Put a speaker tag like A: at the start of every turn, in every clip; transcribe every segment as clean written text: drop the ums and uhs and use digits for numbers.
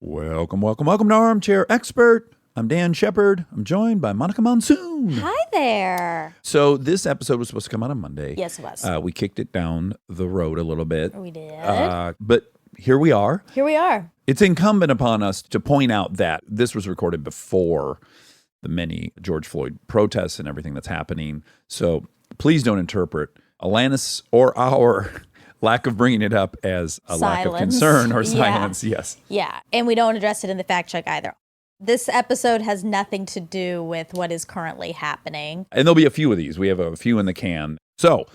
A: Welcome to Armchair Expert. I'm Dan Shepard. I'm joined by Monica Monsoon.
B: Hi there.
A: So this episode was supposed to come out on Monday.
B: Yes, it was.
A: We kicked it down the road a little bit.
B: We did.
A: But here we are.
B: Here we are.
A: It's incumbent upon us to point out that this was recorded before the many George Floyd protests and everything that's happening. So please don't interpret Alanis or our lack of bringing it up as a lack of concern or silence. Yes.
B: Yeah. And we don't address it in the fact check either. This episode has nothing to do with what is currently happening.
A: And there'll be a few of these. We have a few in the can. So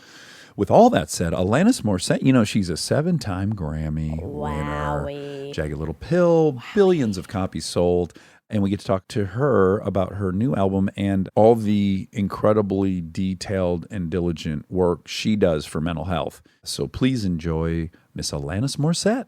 A: with all that said, Alanis Morissette, she's a 7-time Grammy winner. Jagged Little Pill, billions of copies sold. And we get to talk to her about her new album and all the incredibly detailed and diligent work she does for mental health. So please enjoy Miss Alanis Morissette.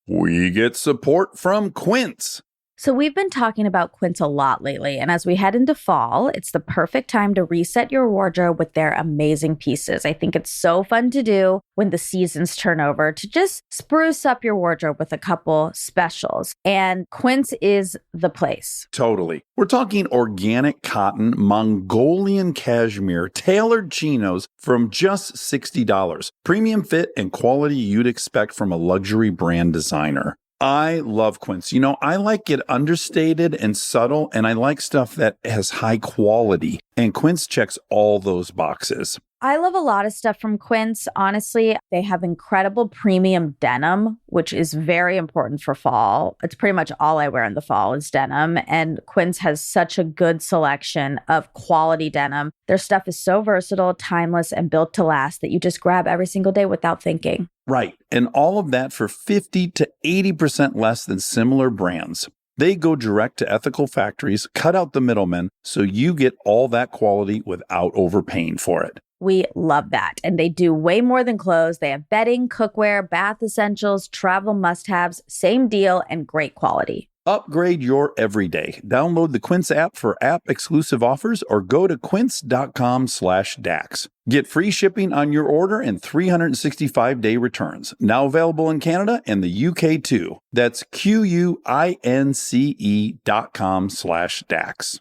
A: We get support from Quince.
B: So we've been talking about Quince a lot lately, and as we head into fall, it's the perfect time to reset your wardrobe with their amazing pieces. I think it's so fun to do when the seasons turn over to just spruce up your wardrobe with a couple specials, and Quince is the place.
A: Totally. We're talking organic cotton, Mongolian cashmere, tailored chinos from just $60. Premium fit and quality you'd expect from a luxury brand designer. I love Quince. I like it understated and subtle, and I like stuff that has high quality. And Quince checks all those boxes.
B: I love a lot of stuff from Quince. Honestly, they have incredible premium denim, which is very important for fall. It's pretty much all I wear in the fall is denim. And Quince has such a good selection of quality denim. Their stuff is so versatile, timeless, and built to last that you just grab every single day without thinking.
A: Right. And all of that for 50 to 80% less than similar brands. They go direct to ethical factories, cut out the middlemen, so you get all that quality without overpaying for it.
B: We love that. And they do way more than clothes. They have bedding, cookware, bath essentials, travel must-haves, same deal, and great quality.
A: Upgrade your everyday. Download the Quince app for app-exclusive offers or go to quince.com/dax. Get free shipping on your order and 365-day returns. Now available in Canada and the UK too. That's QUINCE.com/dax.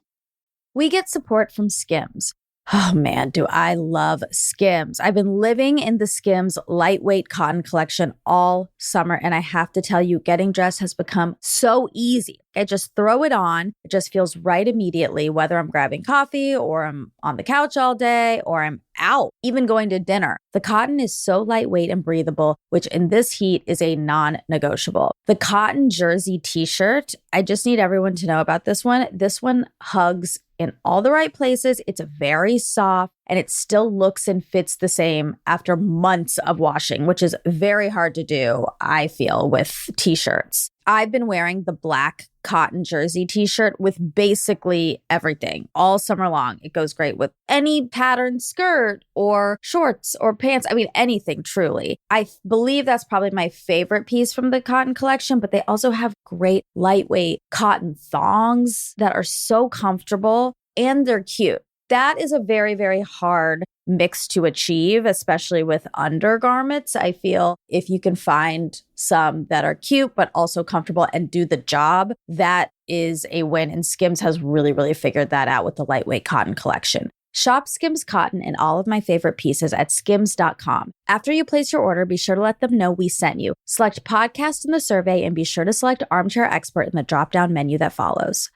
B: We get support from Skims. Oh man, do I love Skims. I've been living in the Skims lightweight cotton collection all summer, and I have to tell you, getting dressed has become so easy. I just throw it on. It just feels right immediately, whether I'm grabbing coffee or I'm on the couch all day or I'm out, even going to dinner. The cotton is so lightweight and breathable, which in this heat is a non-negotiable. The cotton jersey t-shirt, I just need everyone to know about this one. This one hugs in all the right places. It's very soft and it still looks and fits the same after months of washing, which is very hard to do, I feel, with t-shirts. I've been wearing the black cotton jersey t-shirt with basically everything all summer long. It goes great with any patterned skirt or shorts or pants. I mean, anything, truly. I believe that's probably my favorite piece from the cotton collection, but they also have great lightweight cotton thongs that are so comfortable and they're cute. That is a very, very hard mix to achieve, especially with undergarments. I feel if you can find some that are cute, but also comfortable and do the job, that is a win. And Skims has really, really figured that out with the lightweight cotton collection. Shop Skims cotton and all of my favorite pieces at skims.com. After you place your order, be sure to let them know we sent you. Select podcast in the survey and be sure to select Armchair Expert in the drop-down menu that follows.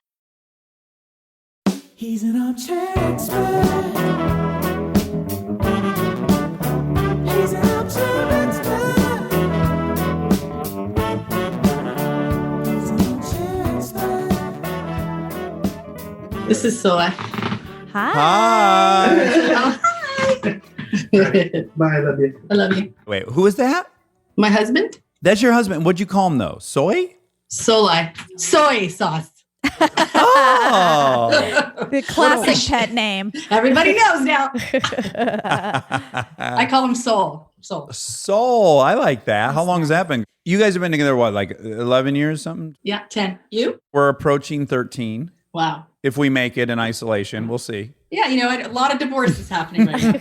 C: He's an armchair expert. He's an armchair expert. He's an armchair expert.
D: This is Sola.
B: Hi.
A: Hi.
D: Hi.
E: Bye, I love you.
D: I love you.
A: Wait, who is that?
D: My husband?
A: That's your husband. What'd you call him though? Soy?
D: Sola. Soy sauce.
A: Oh.
B: The classic pet name.
D: Everybody knows now. I call him Soul.
A: Soul. I like that. How long has that been? You guys have been together, what, like 11 years, something?
D: Yeah, 10. You?
A: We're approaching 13.
D: Wow.
A: If we make it in isolation, we'll see.
D: Yeah, you know, a lot of divorce is happening right now.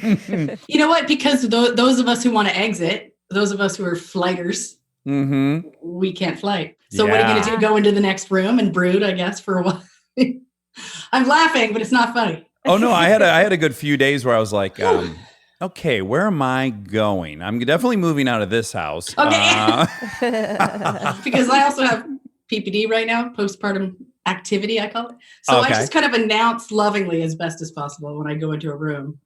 D: You know what? Because those of us who want to exit, those of us who are flighters, we can't flight. So what are you going to
B: Yeah.
D: do? Go into the next room and brood, I guess, for a while? I'm laughing, but it's not funny.
A: Oh no, I had a good few days where I was like, okay, where am I going? I'm definitely moving out of this house.
D: Okay. Because I also have PPD right now, postpartum activity, I call it. So I
A: Okay.
D: just kind of announce lovingly as best as possible when I go into a room.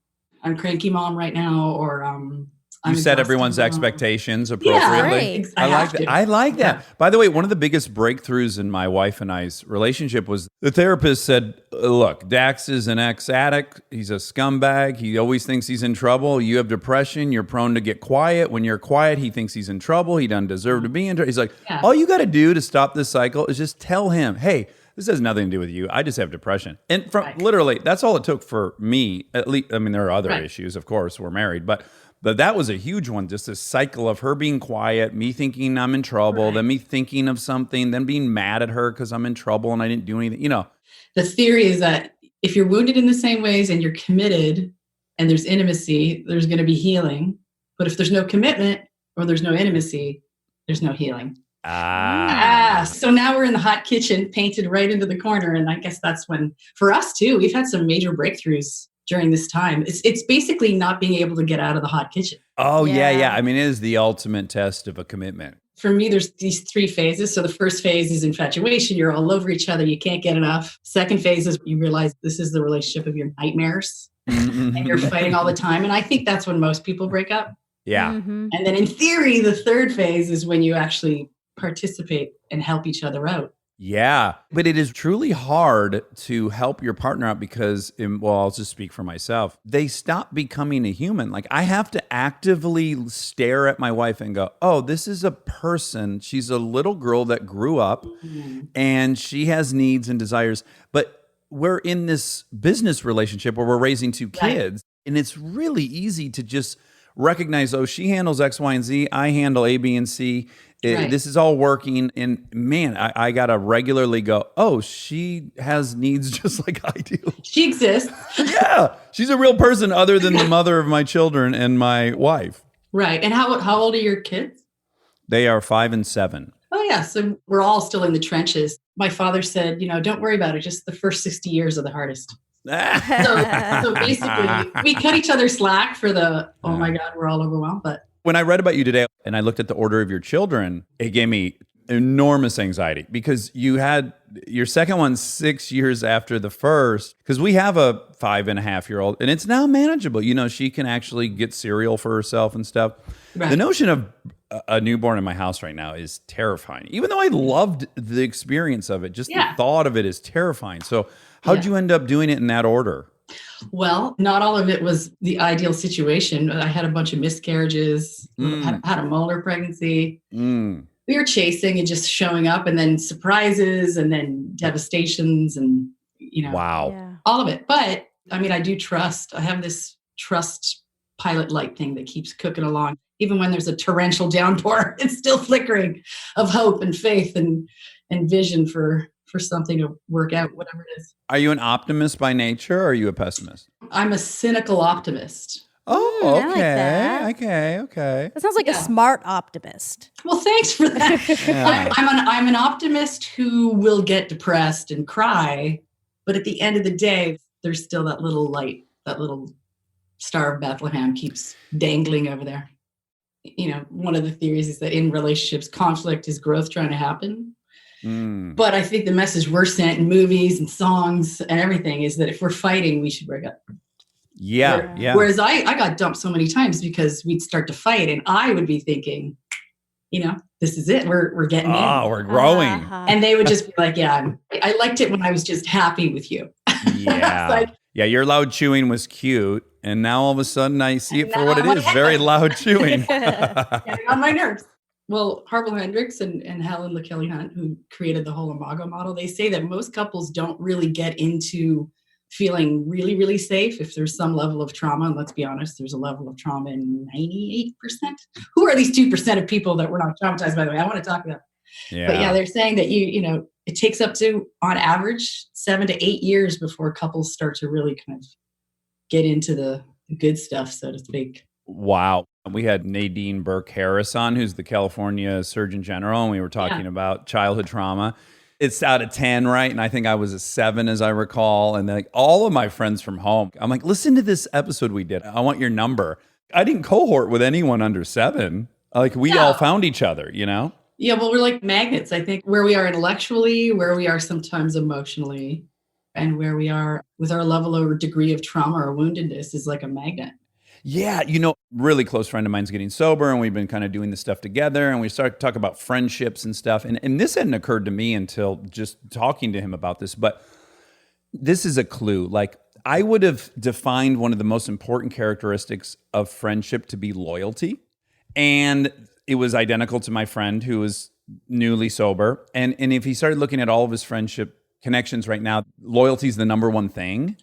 D: I'm cranky mom right now, or
A: You
D: I'm
A: set
D: exhausted
A: everyone's
D: mom.
A: expectations
D: Yeah,
A: appropriately.
B: Right.
A: I like
D: have
A: that.
D: to.
A: I like that.
D: Yeah.
A: By the way, one of the biggest breakthroughs in my wife and I's relationship was the therapist said, look, Dax is an ex-addict. He's a scumbag. He always thinks he's in trouble. You have depression. You're prone to get quiet. When you're quiet, he thinks he's in trouble. He doesn't deserve to be in trouble. He's like,
D: Yeah.
A: all you got to do to stop this cycle is just tell him, hey, this has nothing to do with you. I just have depression. And from
D: Right.
A: literally, that's all it took for me. At least, I mean, there are other
D: Right.
A: issues, of course. We're married, but that was a huge one. Just this cycle of her being quiet, me thinking I'm in trouble,
D: Right.
A: then me thinking of something, then being mad at her because I'm in trouble and I didn't do anything. You know,
D: The theory is that if you're wounded in the same ways and you're committed and there's intimacy, there's going to be healing. But if there's no commitment or there's no intimacy, there's no healing. So now we're in the hot kitchen, painted right into the corner. And I guess that's when, for us too, we've had some major breakthroughs during this time. It's basically not being able to get out of the hot kitchen.
A: Oh yeah.
B: Yeah.
A: I mean, it is the ultimate test of a commitment.
D: For me, there's these three phases. So the first phase is infatuation. You're all over each other. You can't get enough. Second phase is you realize this is the relationship of your nightmares and you're fighting all the time. And I think that's when most people break up.
A: Yeah.
B: Mhm.
D: And then in theory, the third phase is when you actually participate and help each other out.
A: Yeah. But it is truly hard to help your partner out because, well, I'll just speak for myself. They stop becoming a human. Like I have to actively stare at my wife and go, oh, this is a person. She's a little girl that grew up and she has needs and desires. But we're in this business relationship where we're raising two kids. And it's really easy to just recognize, oh, she handles X, Y, and Z. I handle A, B, and C.
D: Right.
A: This is all working. And man, I got to regularly go, oh, she has needs just like I do.
D: She exists.
A: Yeah. She's a real person other than the mother of my children and my wife.
D: Right. And how old are your kids?
A: They are 5 and 7.
D: Oh, yeah. So we're all still in the trenches. My father said, don't worry about it. Just the first 60 years are the hardest. So basically, we cut each other slack for the, oh my God, we're all overwhelmed. But
A: When I read about you today and I looked at the order of your children, it gave me enormous anxiety because you had your second one 6 years after the first, because we have a 5.5-year-old and it's now manageable. She can actually get cereal for herself and stuff.
D: Right.
A: The notion of a newborn in my house right now is terrifying. Even though I loved the experience of it, just the thought of it is terrifying. So how'd you end up doing it in that order?
D: Well, not all of it was the ideal situation. I had a bunch of miscarriages, had a molar pregnancy. We were chasing and just showing up and then surprises and then devastations and,
A: Wow.
B: Yeah.
D: all of it. But I mean, I do trust. I have this trust pilot light thing that keeps cooking along. Even when there's a torrential downpour, it's still flickering of hope and faith and vision for something to work out, whatever it is.
A: Are you an optimist by nature or are you a pessimist?
D: I'm a cynical optimist.
A: Oh,
B: I like
A: okay.
B: that.
A: Okay.
B: That sounds like a
D: Yeah.
B: smart optimist.
D: Well, thanks for that.
A: Yeah.
D: I'm an optimist who will get depressed and cry, but at the end of the day, there's still that little light, that little Star of Bethlehem keeps dangling over there. One of the theories is that in relationships, conflict is growth trying to happen. But I think the message we're sent in movies and songs and everything is that if we're fighting, we should break up.
A: Yeah.
D: Whereas I got dumped so many times because we'd start to fight and I would be thinking, this is it. We're getting in.
A: Oh, we're growing.
D: And they would just be like, yeah, I liked it when I was just happy with you.
A: Yeah.
D: Like,
A: Yeah, your loud chewing was cute. And now all of a sudden I see it for what it
D: now-
A: is. Very loud chewing.
D: getting on my nerves. Well, Harville Hendrix and Helen LaKelly Hunt, who created the whole Imago model, they say that most couples don't really get into feeling really, really safe if there's some level of trauma. And let's be honest, there's a level of trauma in 98%. Who are these 2% of people that were not traumatized, by the way? I want to talk about.
A: Yeah.
D: But yeah, they're saying that it takes up to, on average, 7 to 8 years before couples start to really kind of get into the good stuff, so to speak.
A: Wow. We had Nadine Burke Harris on, who's the California Surgeon General, and we were talking about childhood trauma. It's out of 10, right? And I think I was a 7, as I recall. And like all of my friends from home, I'm like, listen to this episode we did. I want your number. I didn't cohort with anyone under 7. Like we all found each other, you know?
D: Yeah, well, we're like magnets, I think, where we are intellectually, where we are sometimes emotionally, and where we are with our level or degree of trauma or woundedness is like a magnet.
A: Yeah, really close friend of mine's getting sober, and we've been kind of doing this stuff together, and we started to talk about friendships and stuff. And this hadn't occurred to me until just talking to him about this, but this is a clue. Like, I would have defined one of the most important characteristics of friendship to be loyalty. And it was identical to my friend who was newly sober. And if he started looking at all of his friendship connections right now, loyalty is the number one thing.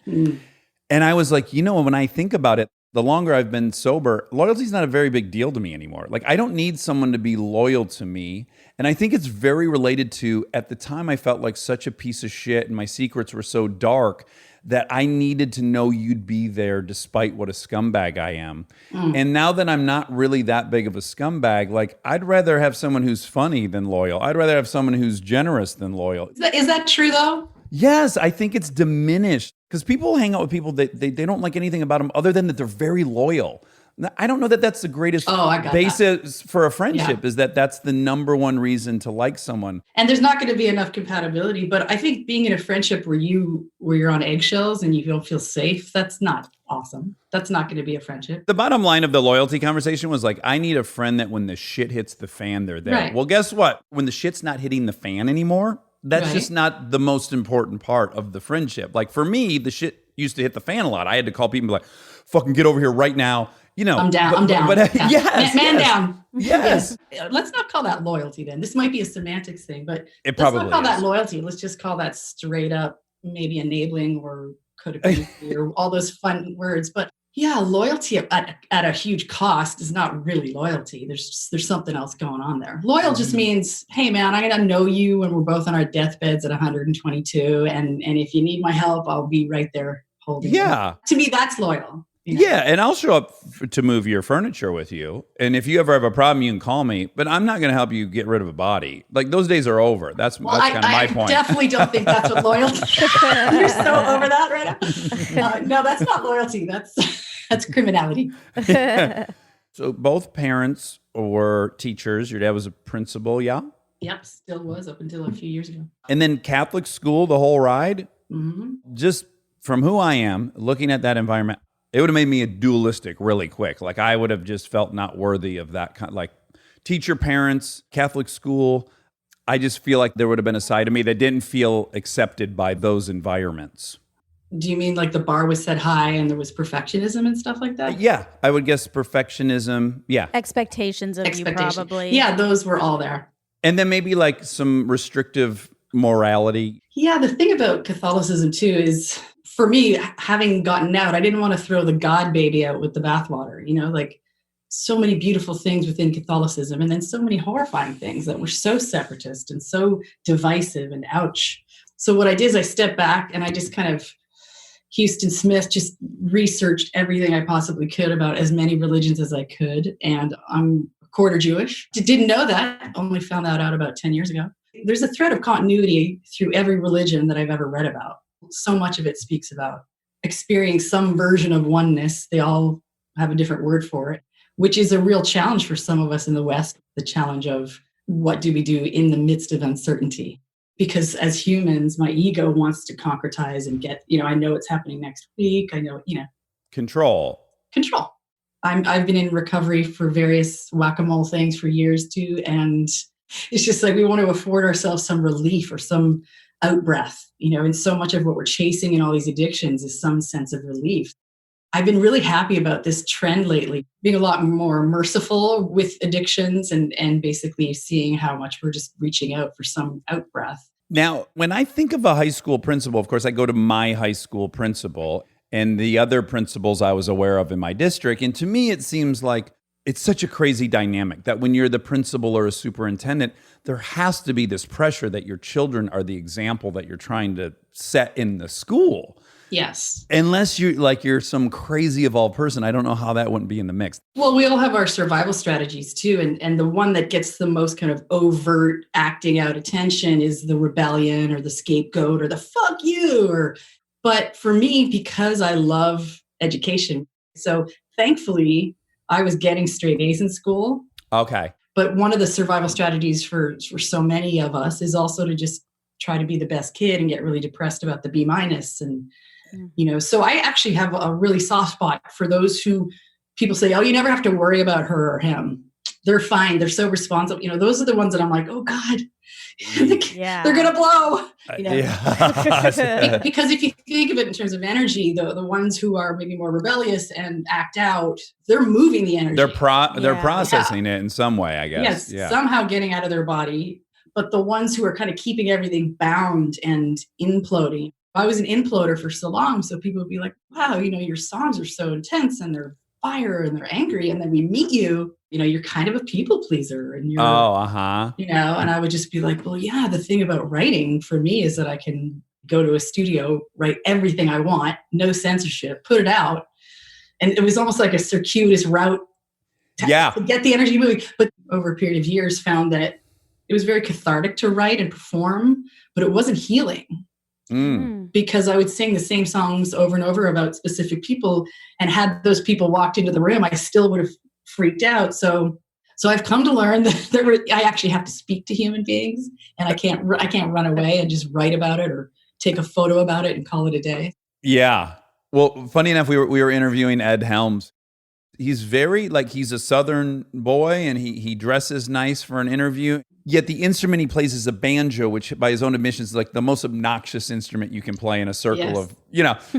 A: And I was like, when I think about it, the longer I've been sober, loyalty is not a very big deal to me anymore. Like, I don't need someone to be loyal to me. And I think it's very related to, at the time, I felt like such a piece of shit and my secrets were so dark that I needed to know you'd be there despite what a scumbag I am. And now that I'm not really that big of a scumbag, like, I'd rather have someone who's funny than loyal. I'd rather have someone who's generous than loyal.
D: Is that true, though?
A: Yes, I think it's diminished because people hang out with people that they don't like anything about them other than that they're very loyal. Now, I don't know that that's the greatest basis for a friendship, is that that's the number one reason to like someone.
D: And there's not going to be enough compatibility. But I think being in a friendship where you're on eggshells and you don't feel safe, that's not awesome. That's not going to be a friendship.
A: The bottom line of the loyalty conversation was like, I need a friend that when the shit hits the fan, they're there.
D: Right.
A: Well, guess what? When the shit's not hitting the fan anymore, that's just not the most important part of the friendship. Like, for me, the shit used to hit the fan a lot. I had to call people and be like, fucking get over here right now.
D: I'm down.
A: Yes,
D: man down.
A: Yes.
D: Let's not call that loyalty then. This might be a semantics thing, but
A: it probably
D: let's not call that loyalty. Let's just call that straight up maybe enabling or codependency or all those fun words. But yeah, loyalty at a huge cost is not really loyalty. There's something else going on there. Loyal just means, hey man, I'm gonna know you when we're both on our deathbeds at 122, and if you need my help, I'll be right there holding you. To me, that's loyal.
A: Yeah, and I'll show up to move your furniture with you. And if you ever have a problem, you can call me. But I'm not going to help you get rid of a body. Like, those days are over. That's kind of my point. I definitely
D: don't think that's what loyalty is. You're so over that right now. No, that's not loyalty. That's criminality.
A: So both parents were teachers. Your dad was a principal, yeah?
D: Yep, still was up until a few years ago.
A: And then Catholic school the whole ride?
D: Mm-hmm.
A: Just from who I am, looking at that environment, it would have made me a dualistic really quick. Like, I would have just felt not worthy of that kind, like teacher, parents, Catholic school. I just feel like there would have been a side of me that didn't feel accepted by those environments.
D: Do you mean like the bar was set high and there was perfectionism and stuff like that?
A: Yeah, I would guess perfectionism. Yeah.
B: Expectations of you probably.
D: Yeah, those were all there.
A: And then maybe like some restrictive morality.
D: Yeah, the thing about Catholicism too is, for me, having gotten out, I didn't want to throw the God baby out with the bathwater, like so many beautiful things within Catholicism and then so many horrifying things that were so separatist and so divisive and ouch. So what I did is I stepped back and I just kind of Houston Smith just researched everything I possibly could about as many religions as I could. And I'm a quarter Jewish. Didn't know that, only found that out about 10 years ago. There's a thread of continuity through every religion that I've ever read about. So much of it speaks about experiencing some version of oneness. They all have a different word for it, which is a real challenge for some of us in the West, the challenge of what do we do in the midst of uncertainty? Because as humans, my ego wants to concretize and get, I know it's happening next week. I know,
A: Control.
D: I've been in recovery for various whack-a-mole things for years too. And it's just like we want to afford ourselves some relief or some out-breath, and so much of what we're chasing in all these addictions is some sense of relief. I've been really happy about this trend lately, being a lot more merciful with addictions and basically seeing how much we're just reaching out for some out-breath.
A: Now, when I think of a high school principal, of course, I go to my high school principal and the other principals I was aware of in my district. And to me, it seems like it's such a crazy dynamic that when you're the principal or a superintendent, there has to be this pressure that your children are the example that you're trying to set in the school.
D: Yes.
A: Unless you're some crazy evolved person, I don't know how that wouldn't be in the mix.
D: Well, we all have our survival strategies too. And the one that gets the most kind of overt acting out attention is the rebellion or the scapegoat or the fuck you. But for me, because I love education, so thankfully I was getting straight A's in school.
A: Okay.
D: But one of the survival strategies for so many of us is also to just try to be the best kid and get really depressed about the B-. And, so I actually have a really soft spot for those who people say, oh, you never have to worry about her or him. They're fine. They're so responsible. Those are the ones that I'm like, oh God, they're going to blow. Because if you think of it in terms of energy, the ones who are maybe more rebellious and act out, they're moving the energy.
A: They're processing it in some way, I guess.
D: Yes, somehow getting out of their body. But the ones who are kind of keeping everything bound and imploding. I was an imploder for so long, so people would be like, wow, your songs are so intense and they're fire and they're angry. And then we meet you, you're kind of a people pleaser. And you're, and I would just be like, well, yeah, the thing about writing for me is that I can go to a studio, write everything I want, no censorship, put it out. And it was almost like a circuitous route to get the energy moving. But over a period of years found that it was very cathartic to write and perform, but it wasn't healing. Because I would sing the same songs over and over about specific people, and had those people walked into the room, I still would have freaked out. So I've come to learn that I actually have to speak to human beings, and I can't run away and just write about it or take a photo about it and call it a day.
A: Yeah. Well, funny enough, we were interviewing Ed Helms. He's very he's a Southern boy, and he dresses nice for an interview. Yet the instrument he plays is a banjo, which by his own admission is like the most obnoxious instrument you can play in a circle of,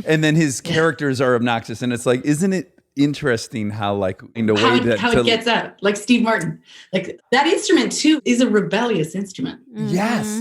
A: and then his characters are obnoxious. And it's like, isn't it interesting how in the way that
D: how it gets out, like Steve Martin, like that instrument too is a rebellious instrument.
A: Yes.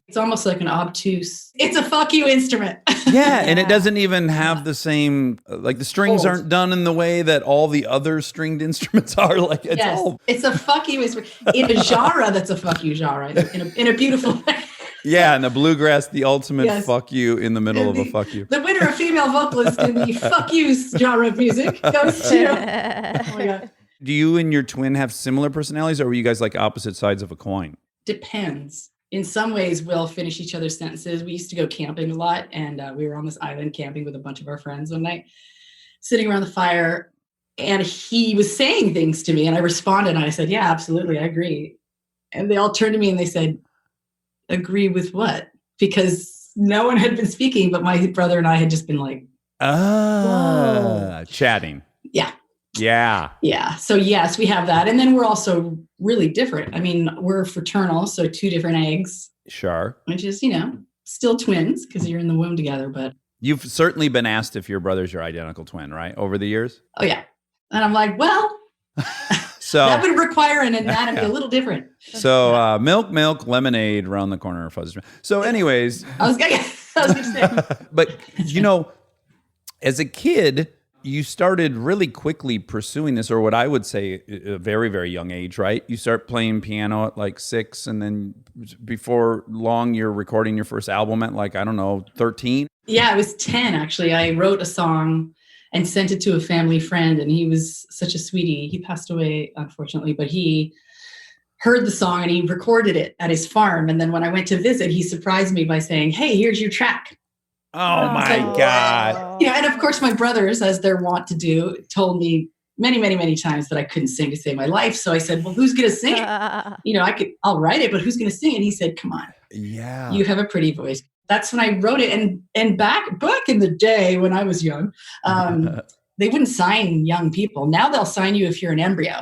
D: It's almost like an obtuse, it's a fuck you instrument.
A: And it doesn't even have the same, the strings aren't done in the way that all the other stringed instruments are. It's
D: a fuck you instrument in a genre that's a fuck you genre in a beautiful way.
A: Yeah, and the bluegrass, the ultimate fuck you in the middle of a fuck you.
D: The winner of female vocalist in the fuck you genre of music goes to. Oh my God.
A: Do you and your twin have similar personalities, or were you guys like opposite sides of a coin?
D: Depends. In some ways, we'll finish each other's sentences. We used to go camping a lot, and we were on this island camping with a bunch of our friends one night, sitting around the fire, and he was saying things to me, and I responded, and I said, yeah, absolutely, I agree. And they all turned to me and they said, agree with what? Because no one had been speaking, but my brother and I had just been like,
A: chatting.
D: Yeah. So yes, we have that. And then we're also really different. I mean, we're fraternal, so two different eggs.
A: Sure.
D: Which is, still twins because you're in the womb together, but.
A: You've certainly been asked if your brother's your identical twin, right? Over the years?
D: Oh yeah. And I'm like, well, so that would require an anatomy a little different.
A: So milk, lemonade around the corner. So anyways.
D: I was going to say.
A: But, as a kid, you started really quickly pursuing this, or what I would say a very, very young age, right? You start playing piano at 6, and then before long, you're recording your first album at 13?
D: Yeah, I was 10, actually. I wrote a song and sent it to a family friend, and he was such a sweetie. He passed away, unfortunately, but he heard the song and he recorded it at his farm. And then when I went to visit, he surprised me by saying, hey, here's your track.
A: Oh my God.
D: And of course my brothers, as they're wont to do, told me many, many, many times that I couldn't sing to save my life. So I said, well, who's going to sing it? I'll write it, but who's going to sing it? And he said, come on.
A: Yeah.
D: You have a pretty voice. That's when I wrote it. And back in the day when I was young, they wouldn't sign young people. Now they'll sign you if you're an embryo.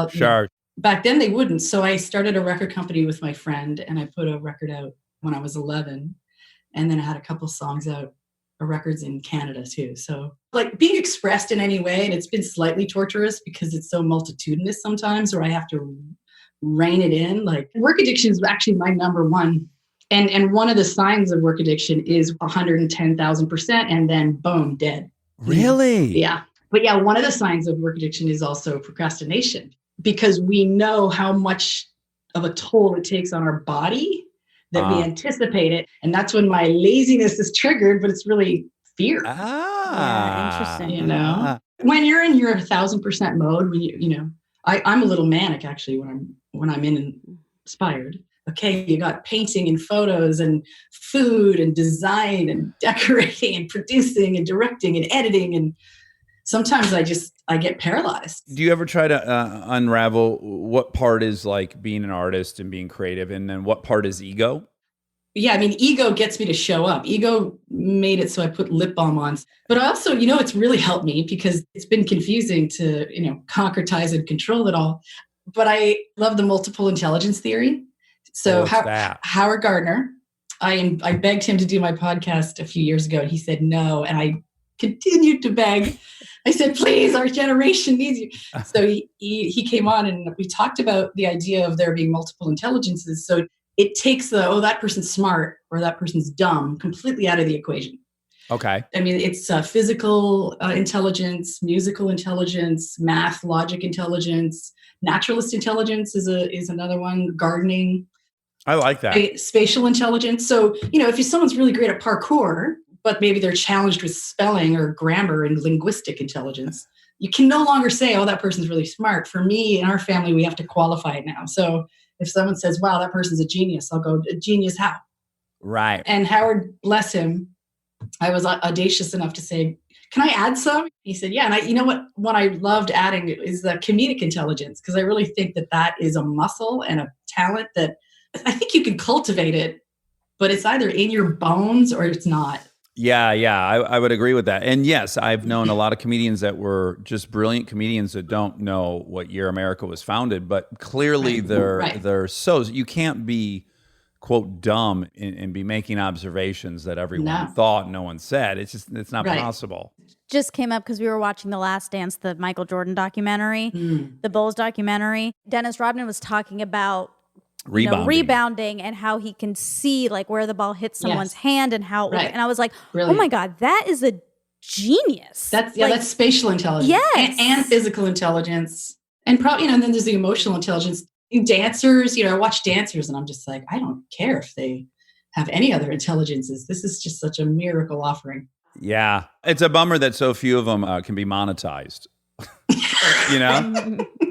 A: Sure.
D: Back then they wouldn't. So I started a record company with my friend, and I put a record out when I was 11. And then I had a couple songs out, records in Canada too. So being expressed in any way, and it's been slightly torturous because it's so multitudinous sometimes, where I have to rein it in. Work addiction is actually my number one. And one of the signs of work addiction is 110,000%, and then boom, dead.
A: Really?
D: Yeah. But yeah, one of the signs of work addiction is also procrastination, because we know how much of a toll it takes on our body that we anticipate it. And that's when my laziness is triggered, but it's really fear.
B: Yeah, interesting.
D: You know, when you're in your 1000% mode, when you know, I'm a little manic actually when I'm inspired. Okay, you got painting and photos and food and design and decorating and producing and directing and editing, and sometimes I get paralyzed.
A: Do you ever try to unravel what part is like being an artist and being creative, and then what part is ego?
D: Yeah, I mean, ego gets me to show up. Ego made it so I put lip balm on. But also, you know, it's really helped me because it's been confusing to, you know, concretize and control it all. But I love the multiple intelligence theory. So Howard Gardner, I begged him to do my podcast a few years ago, and he said no. And I continued to beg. I said, please, our generation needs you. So he came on, and we talked about the idea of there being multiple intelligences. So it takes that person's smart or that person's dumb completely out of the equation.
A: Okay.
D: I mean, it's physical intelligence, musical intelligence, math, logic intelligence, naturalist intelligence is another one, gardening.
A: I like that.
D: Spatial intelligence. So, you know, if someone's really great at parkour, but maybe they're challenged with spelling or grammar and linguistic intelligence, you can no longer say, oh, that person's really smart. For me, in our family, we have to qualify it now. So if someone says, wow, that person's a genius, I'll go, a genius how?
A: Right.
D: And Howard, bless him, I was audacious enough to say, can I add some? He said, yeah. And you know what I loved adding is the comedic intelligence, because I really think that is a muscle and a talent that I think you can cultivate it, but it's either in your bones or it's not.
A: Yeah, I would agree with that. And yes, I've known a lot of comedians that were just brilliant comedians that don't know what year America was founded, but clearly they're so you can't be quote dumb and be making observations that everyone thought, no one said. It's not possible.
B: Just came up because we were watching The Last Dance, the Michael Jordan documentary, the Bulls documentary. Dennis Rodman was talking about rebounding and how he can see like where the ball hits someone's hand and how and I was like, brilliant. Oh my God, that is a genius.
D: That's spatial intelligence.
B: Yes.
D: And physical intelligence. And probably, and then there's the emotional intelligence. Dancers, I watch dancers and I'm just like, I don't care if they have any other intelligences. This is just such a miracle offering.
A: Yeah. It's a bummer that so few of them can be monetized.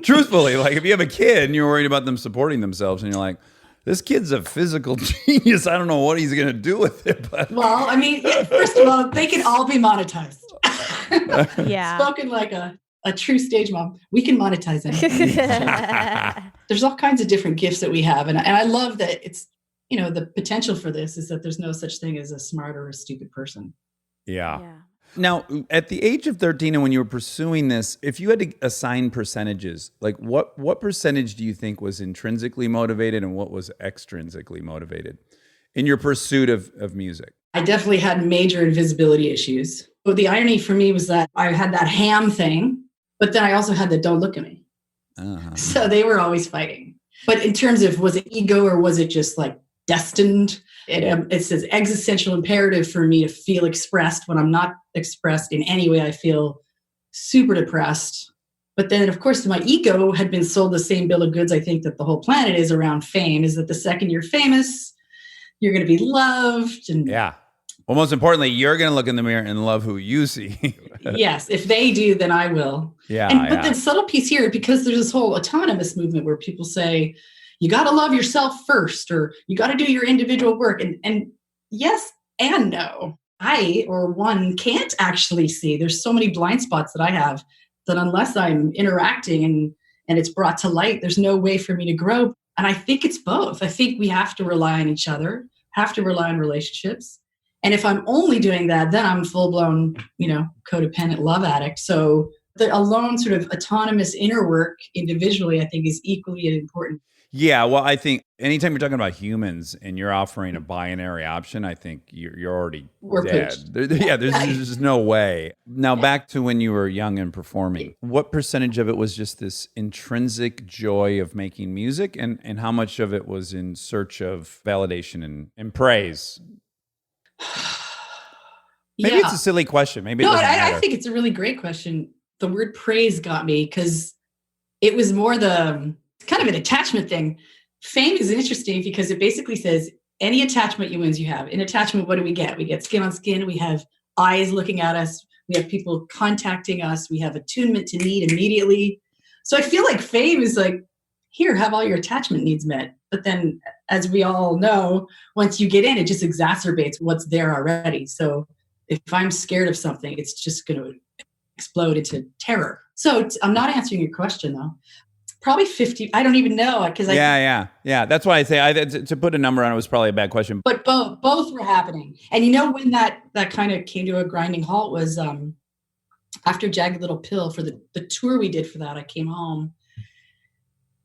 A: Truthfully, like if you have a kid and you're worried about them supporting themselves and you're like, this kid's a physical genius. I don't know what he's going to do with it. But
D: well, I mean, first of all, they can all be monetized.
B: Yeah.
D: Spoken like a true stage mom. We can monetize it. There's all kinds of different gifts that we have. And I love that it's, the potential for this is that there's no such thing as a smart or a stupid person.
A: Yeah. Now, at the age of 13 and when you were pursuing this, if you had to assign percentages, like what percentage do you think was intrinsically motivated and what was extrinsically motivated in your pursuit of music?
D: I definitely had major invisibility issues. But the irony for me was that I had that ham thing, but then I also had the don't look at me. Uh-huh. So they were always fighting. But in terms of, was it ego or was it just like destined? It says existential imperative for me to feel expressed. When I'm not expressed in any way, I feel super depressed. But then, of course, my ego had been sold the same bill of goods, I think, that the whole planet is around fame, is that the second you're famous, you're going to be loved. And
A: yeah. Well, most importantly, you're going to look in the mirror and love who you see.
D: Yes. If they do, then I will.
A: Yeah.
D: But the subtle piece here, because there's this whole autonomous movement where people say, you got to love yourself first, or you got to do your individual work. And yes and no. One can't actually see. There's so many blind spots that I have that unless I'm interacting and it's brought to light, there's no way for me to grow. And I think it's both. I think we have to rely on each other, have to rely on relationships. And if I'm only doing that, then I'm full-blown, codependent love addict. So the alone sort of autonomous inner work individually, I think, is equally important.
A: Yeah, well, I think anytime you're talking about humans and you're offering a binary option, I think you're already dead. There's no way. Now, back to when you were young and performing, what percentage of it was just this intrinsic joy of making music, and how much of it was in search of validation and praise? Maybe it's a silly question. Maybe it doesn't matter.
D: I think it's a really great question. The word praise got me because it was more the kind of an attachment thing. Fame is interesting because it basically says any attachment you have. In attachment, what do we get? We get skin on skin. We have eyes looking at us. We have people contacting us. We have attunement to need immediately. So I feel like fame is like, here, have all your attachment needs met. But then, as we all know, once you get in, it just exacerbates what's there already. So if I'm scared of something, it's just going to explode into terror. So I'm not answering your question, though. Probably 50. I don't even know.
A: Yeah. That's why I say to put a number on it was probably a bad question.
D: But both were happening. And you know when that kind of came to a grinding halt was after Jagged Little Pill for the tour we did for that. I came home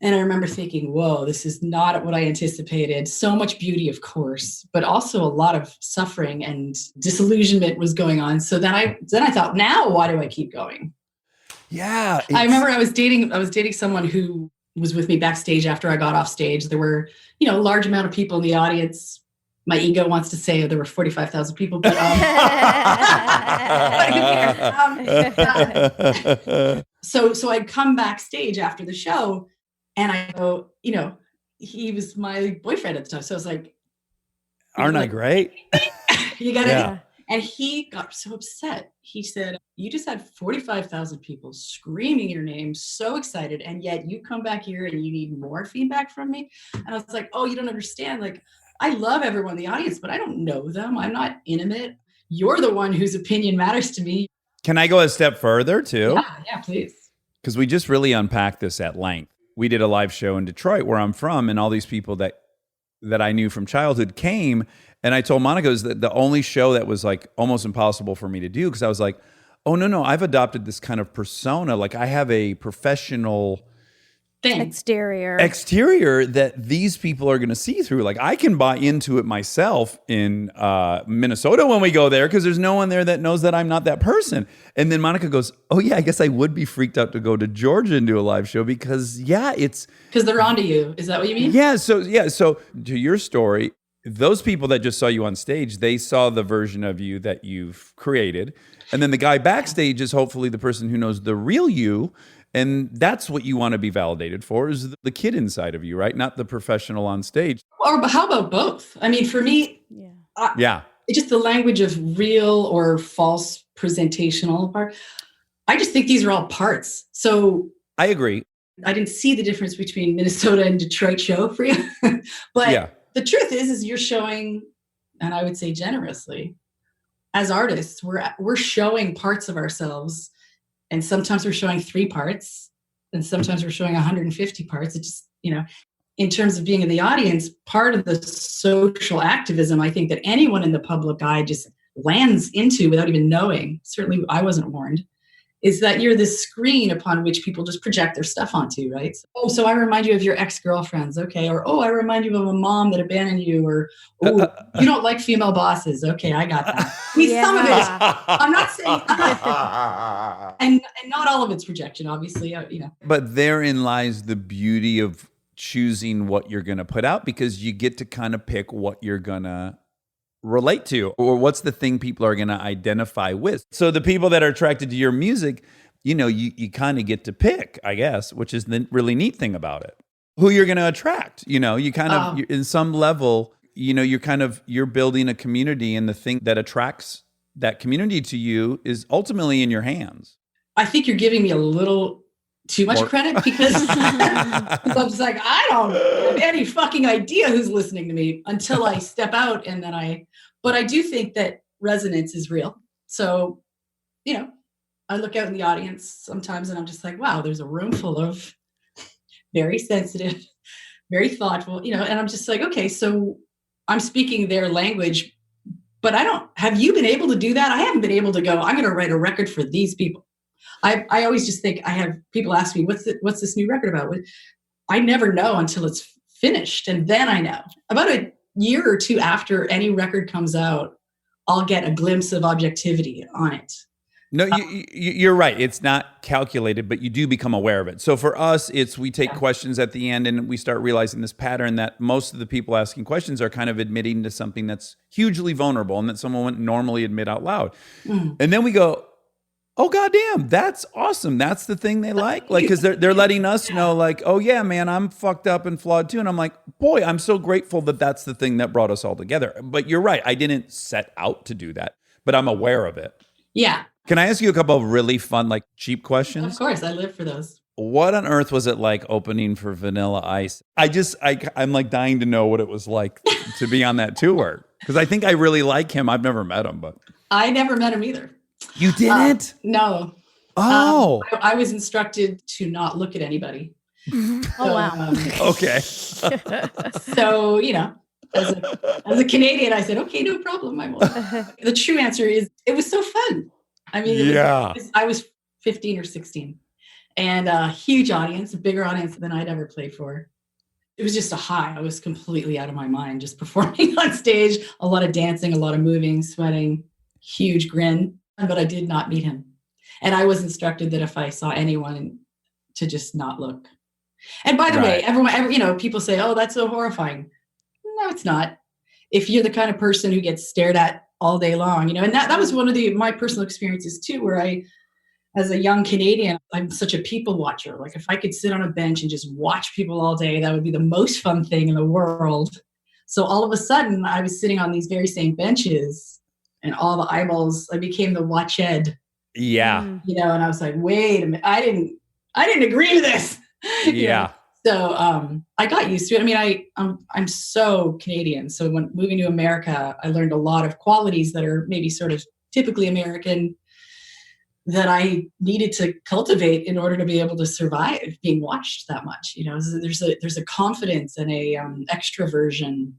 D: and I remember thinking, whoa, this is not what I anticipated. So much beauty, of course, but also a lot of suffering and disillusionment was going on. So then I thought, now why do I keep going?
A: Yeah.
D: I remember I was dating someone who was with me backstage after I got off stage. There were, a large amount of people in the audience. My ego wants to say there were 45,000 people, but, so I'd come backstage after the show and I go, he was my boyfriend at the time. So I was like,
A: aren't I great?
D: You got it. And he got so upset. He said, you just had 45,000 people screaming your name, so excited. And yet you come back here and you need more feedback from me. And I was like, oh, you don't understand. Like, I love everyone in the audience, but I don't know them. I'm not intimate. You're the one whose opinion matters to me.
A: Can I go a step further too?
D: Yeah, please.
A: Because we just really unpacked this at length. We did a live show in Detroit where I'm from, and all these people that I knew from childhood came. And I told Monica it was the only show that was like almost impossible for me to do because I was like, oh, no, I've adopted this kind of persona. Like I have a professional
B: exterior
A: that these people are going to see through. Like I can buy into it myself in Minnesota when we go there because there's no one there that knows that I'm not that person. And then Monica goes, oh yeah, I guess I would be freaked out to go to Georgia and do a live show because it's
D: because they're onto you. Is that what you mean?
A: Yeah. So to your story, those people that just saw you on stage, they saw the version of you that you've created. And then the guy backstage is hopefully the person who knows the real you. And that's what you want to be validated for is the kid inside of you, right? Not the professional on stage.
D: Or how about both? I mean, for me, it's just the language of real or false presentational part. I just think these are all parts. So
A: I agree.
D: I didn't see the difference between Minnesota and Detroit show for you. But the truth is you're showing, and I would say generously, as artists, we're showing parts of ourselves. And sometimes we're showing 3 parts, and sometimes we're showing 150 parts. It's just, in terms of being in the audience, part of the social activism, I think that anyone in the public eye just lands into without even knowing, certainly I wasn't warned, is that you're this screen upon which people just project their stuff onto, right? So I remind you of your ex-girlfriends, okay? Or, I remind you of a mom that abandoned you, or, you don't like female bosses. Okay, I got that. I mean, some of it, I'm not saying, and not all of it's projection, obviously,
A: But therein lies the beauty of choosing what you're going to put out because you get to kind of pick what you're going to relate to or what's the thing people are going to identify with. So the people that are attracted to your music, you kind of get to pick, I guess, which is the really neat thing about it. Who you're going to attract, you kind of in some level, you're building a community, and the thing that attracts that community to you is ultimately in your hands.
D: I think you're giving me a little too much credit because I'm just like, I don't have any fucking idea who's listening to me until I step out. And then but I do think that resonance is real. So, I look out in the audience sometimes and I'm just like, wow, there's a room full of very sensitive, very thoughtful, and I'm just like, okay, so I'm speaking their language, but have you been able to do that? I haven't been able to go, I'm going to write a record for these people. I always just think I have people ask me, what's this new record about? I never know until it's finished. And then I know. About a year or two after any record comes out, I'll get a glimpse of objectivity on it.
A: No, you're right. It's not calculated, but you do become aware of it. So for us, we take questions at the end and we start realizing this pattern that most of the people asking questions are kind of admitting to something that's hugely vulnerable and that someone wouldn't normally admit out loud. And then we go, oh, goddamn, that's awesome. That's the thing they like. Like, because they're letting us know, like, oh, yeah, man, I'm fucked up and flawed too. And I'm like, boy, I'm so grateful that that's the thing that brought us all together. But you're right. I didn't set out to do that. but I'm aware of it.
D: Yeah,
A: Can I ask you a couple of really fun, like cheap
D: of
A: questions?
D: course. I live for those.
A: What on earth was it like opening for Vanilla Ice? I'm like dying to know what it was like to be on that tour. Because I think I really like him. I've never met him, but.
D: I never met him either.
A: You didn't?
D: No.
A: Oh.
D: I was instructed to not look at anybody.
B: Oh, wow.
A: Okay.
D: So, as a Canadian, I said, okay, no problem. I won't. The true answer is it was so fun. I mean, I was 15 or 16 and a huge audience, a bigger audience than I'd ever played for. It was just a high. I was completely out of my mind, just performing on stage, a lot of dancing, a lot of moving, sweating, huge grin, but I did not meet him. And I was instructed that if I saw anyone to just not look. And by the way, everyone, people say, oh, that's so horrifying. No, it's not. If you're the kind of person who gets stared at all day long, and that was one of my personal experiences too, where as a young Canadian, I'm such a people watcher. Like if I could sit on a bench and just watch people all day, that would be the most fun thing in the world. So all of a sudden I was sitting on these very same benches and all the eyeballs, I became the watched.
A: Yeah.
D: And I was like, wait a minute, I didn't agree with this.
A: Yeah.
D: So I got used to it. I mean, I'm so Canadian. So when moving to America, I learned a lot of qualities that are maybe sort of typically American that I needed to cultivate in order to be able to survive being watched that much. There's a confidence and a extroversion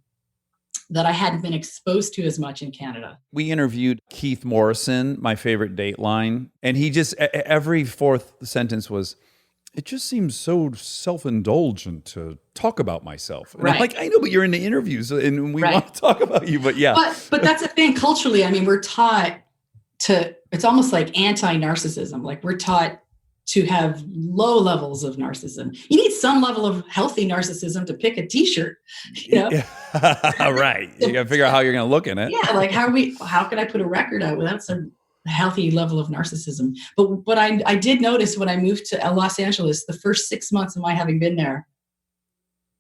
D: that I hadn't been exposed to as much in Canada.
A: We interviewed Keith Morrison, my favorite Dateline, and he just, every fourth sentence was, it just seems so self-indulgent to talk about myself. And I'm like, I know, but you're in the interviews and we want to talk about you, but yeah.
D: But that's the thing, culturally, I mean, we're taught it's almost like anti-narcissism. Like we're taught to have low levels of narcissism. You need some level of healthy narcissism to pick a t-shirt,
A: Right. You got to figure out how you're going to look in it.
D: Yeah. Like how can I put a record out without some healthy level of narcissism? But I did notice when I moved to Los Angeles, the first 6 months of my having been there,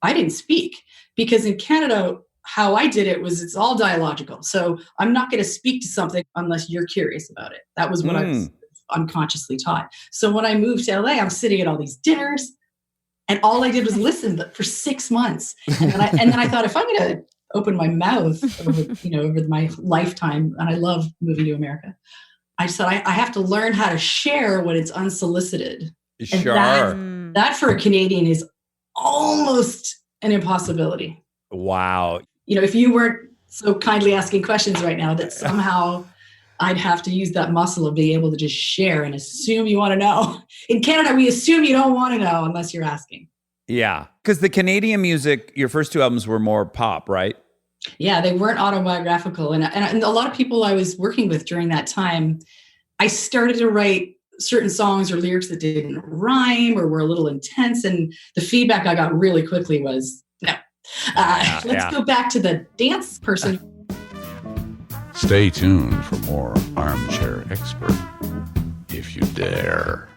D: I didn't speak because in Canada, how I did it was it's all dialogical. So I'm not going to speak to something unless you're curious about it. That was what I was unconsciously taught. So when I moved to LA, I'm sitting at all these dinners and all I did was listen for 6 months. And then I thought, if I'm going to open my mouth over my lifetime, and I love moving to America, I said, I have to learn how to share when it's unsolicited.
A: Sure.
D: And that for a Canadian is almost an impossibility.
A: Wow.
D: If you weren't so kindly asking questions right now, that somehow I'd have to use that muscle of being able to just share and assume you want to know. In Canada, we assume you don't want to know unless you're asking.
A: Yeah. Because the Canadian music, your first two albums were more pop, right?
D: Yeah, they weren't autobiographical. And a lot of people I was working with during that time, I started to write certain songs or lyrics that didn't rhyme or were a little intense. And the feedback I got really quickly was, no. Let's go back to the dance person.
F: Stay tuned for more Armchair Expert, if you dare.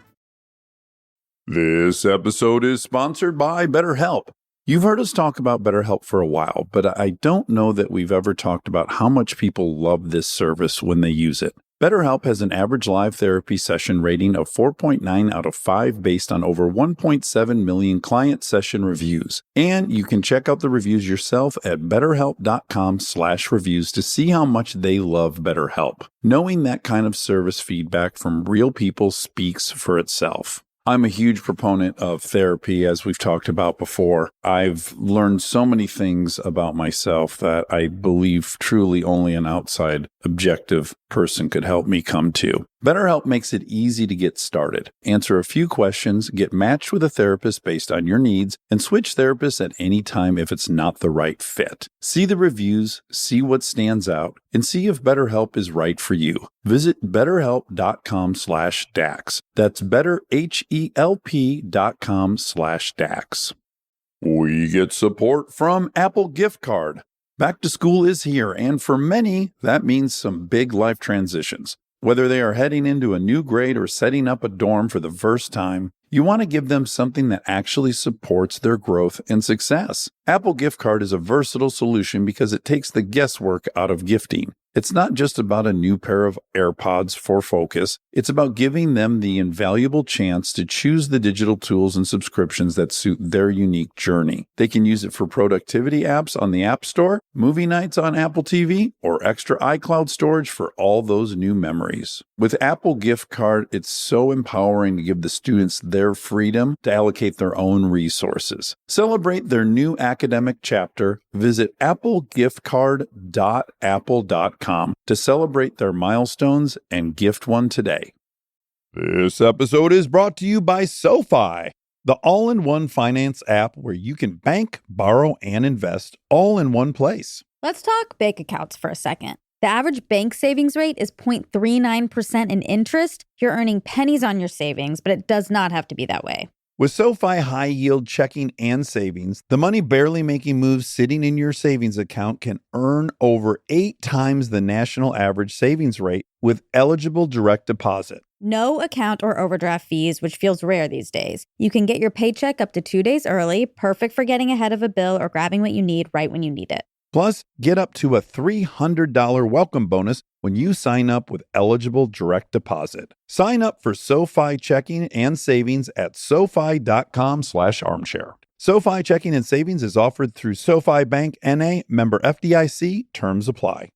A: This episode is sponsored by BetterHelp. You've heard us talk about BetterHelp for a while, but I don't know that we've ever talked about how much people love this service when they use it. BetterHelp has an average live therapy session rating of 4.9 out of 5 based on over 1.7 million client session reviews. And you can check out the reviews yourself at betterhelp.com/reviews to see how much they love BetterHelp. Knowing that kind of service feedback from real people speaks for itself. I'm a huge proponent of therapy, as we've talked about before. I've learned so many things about myself that I believe truly only an outside, objective person could help me come to. BetterHelp makes it easy to get started. Answer a few questions, get matched with a therapist based on your needs, and switch therapists at any time if it's not the right fit. See the reviews, see what stands out, and see if BetterHelp is right for you. Visit betterhelp.com/Dax. That's betterhelp.com/Dax. We get support from Apple Gift Card. Back to school is here, and for many, that means some big life transitions. Whether they are heading into a new grade or setting up a dorm for the first time, you want to give them something that actually supports their growth and success. Apple Gift Card is a versatile solution because it takes the guesswork out of gifting. It's not just about a new pair of AirPods for focus. It's about giving them the invaluable chance to choose the digital tools and subscriptions that suit their unique journey. They can use it for productivity apps on the App Store, movie nights on Apple TV, or extra iCloud storage for all those new memories. With Apple Gift Card, it's so empowering to give the students their freedom to allocate their own resources. Celebrate their new academic chapter. Visit applegiftcard.apple.com to celebrate their milestones and gift one today. This episode is brought to you by SoFi, the all-in-one finance app where you can bank, borrow, and invest all in one place.
B: Let's talk bank accounts for a second. The average bank savings rate is 0.39% in interest. You're earning pennies on your savings, but it does not have to be that way.
A: With SoFi high-yield checking and savings, the money barely making moves sitting in your savings account can earn over 8 times the national average savings rate with eligible direct deposit.
B: No account or overdraft fees, which feels rare these days. You can get your paycheck up to 2 days early, perfect for getting ahead of a bill or grabbing what you need right when you need it.
A: Plus, get up to a $300 welcome bonus when you sign up with eligible direct deposit. Sign up for SoFi checking and savings at SoFi.com/armchair. SoFi checking and savings is offered through SoFi Bank N.A., member FDIC. Terms apply.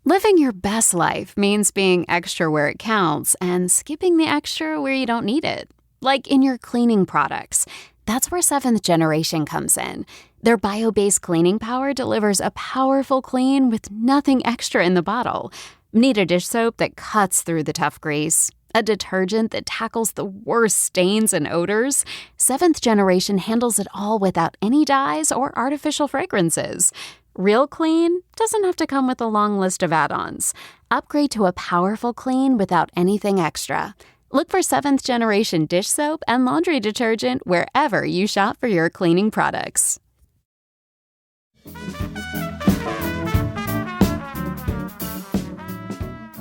G: Living your best life means being extra where it counts and skipping the extra where you don't need it. Like in your cleaning products. That's where Seventh Generation comes in. Their bio-based cleaning power delivers a powerful clean with nothing extra in the bottle. Need a dish soap that cuts through the tough grease? A detergent that tackles the worst stains and odors? Seventh Generation handles it all without any dyes or artificial fragrances. Real clean doesn't have to come with a long list of add-ons. Upgrade to a powerful clean without anything extra. Look for Seventh Generation dish soap and laundry detergent wherever you shop for your cleaning products.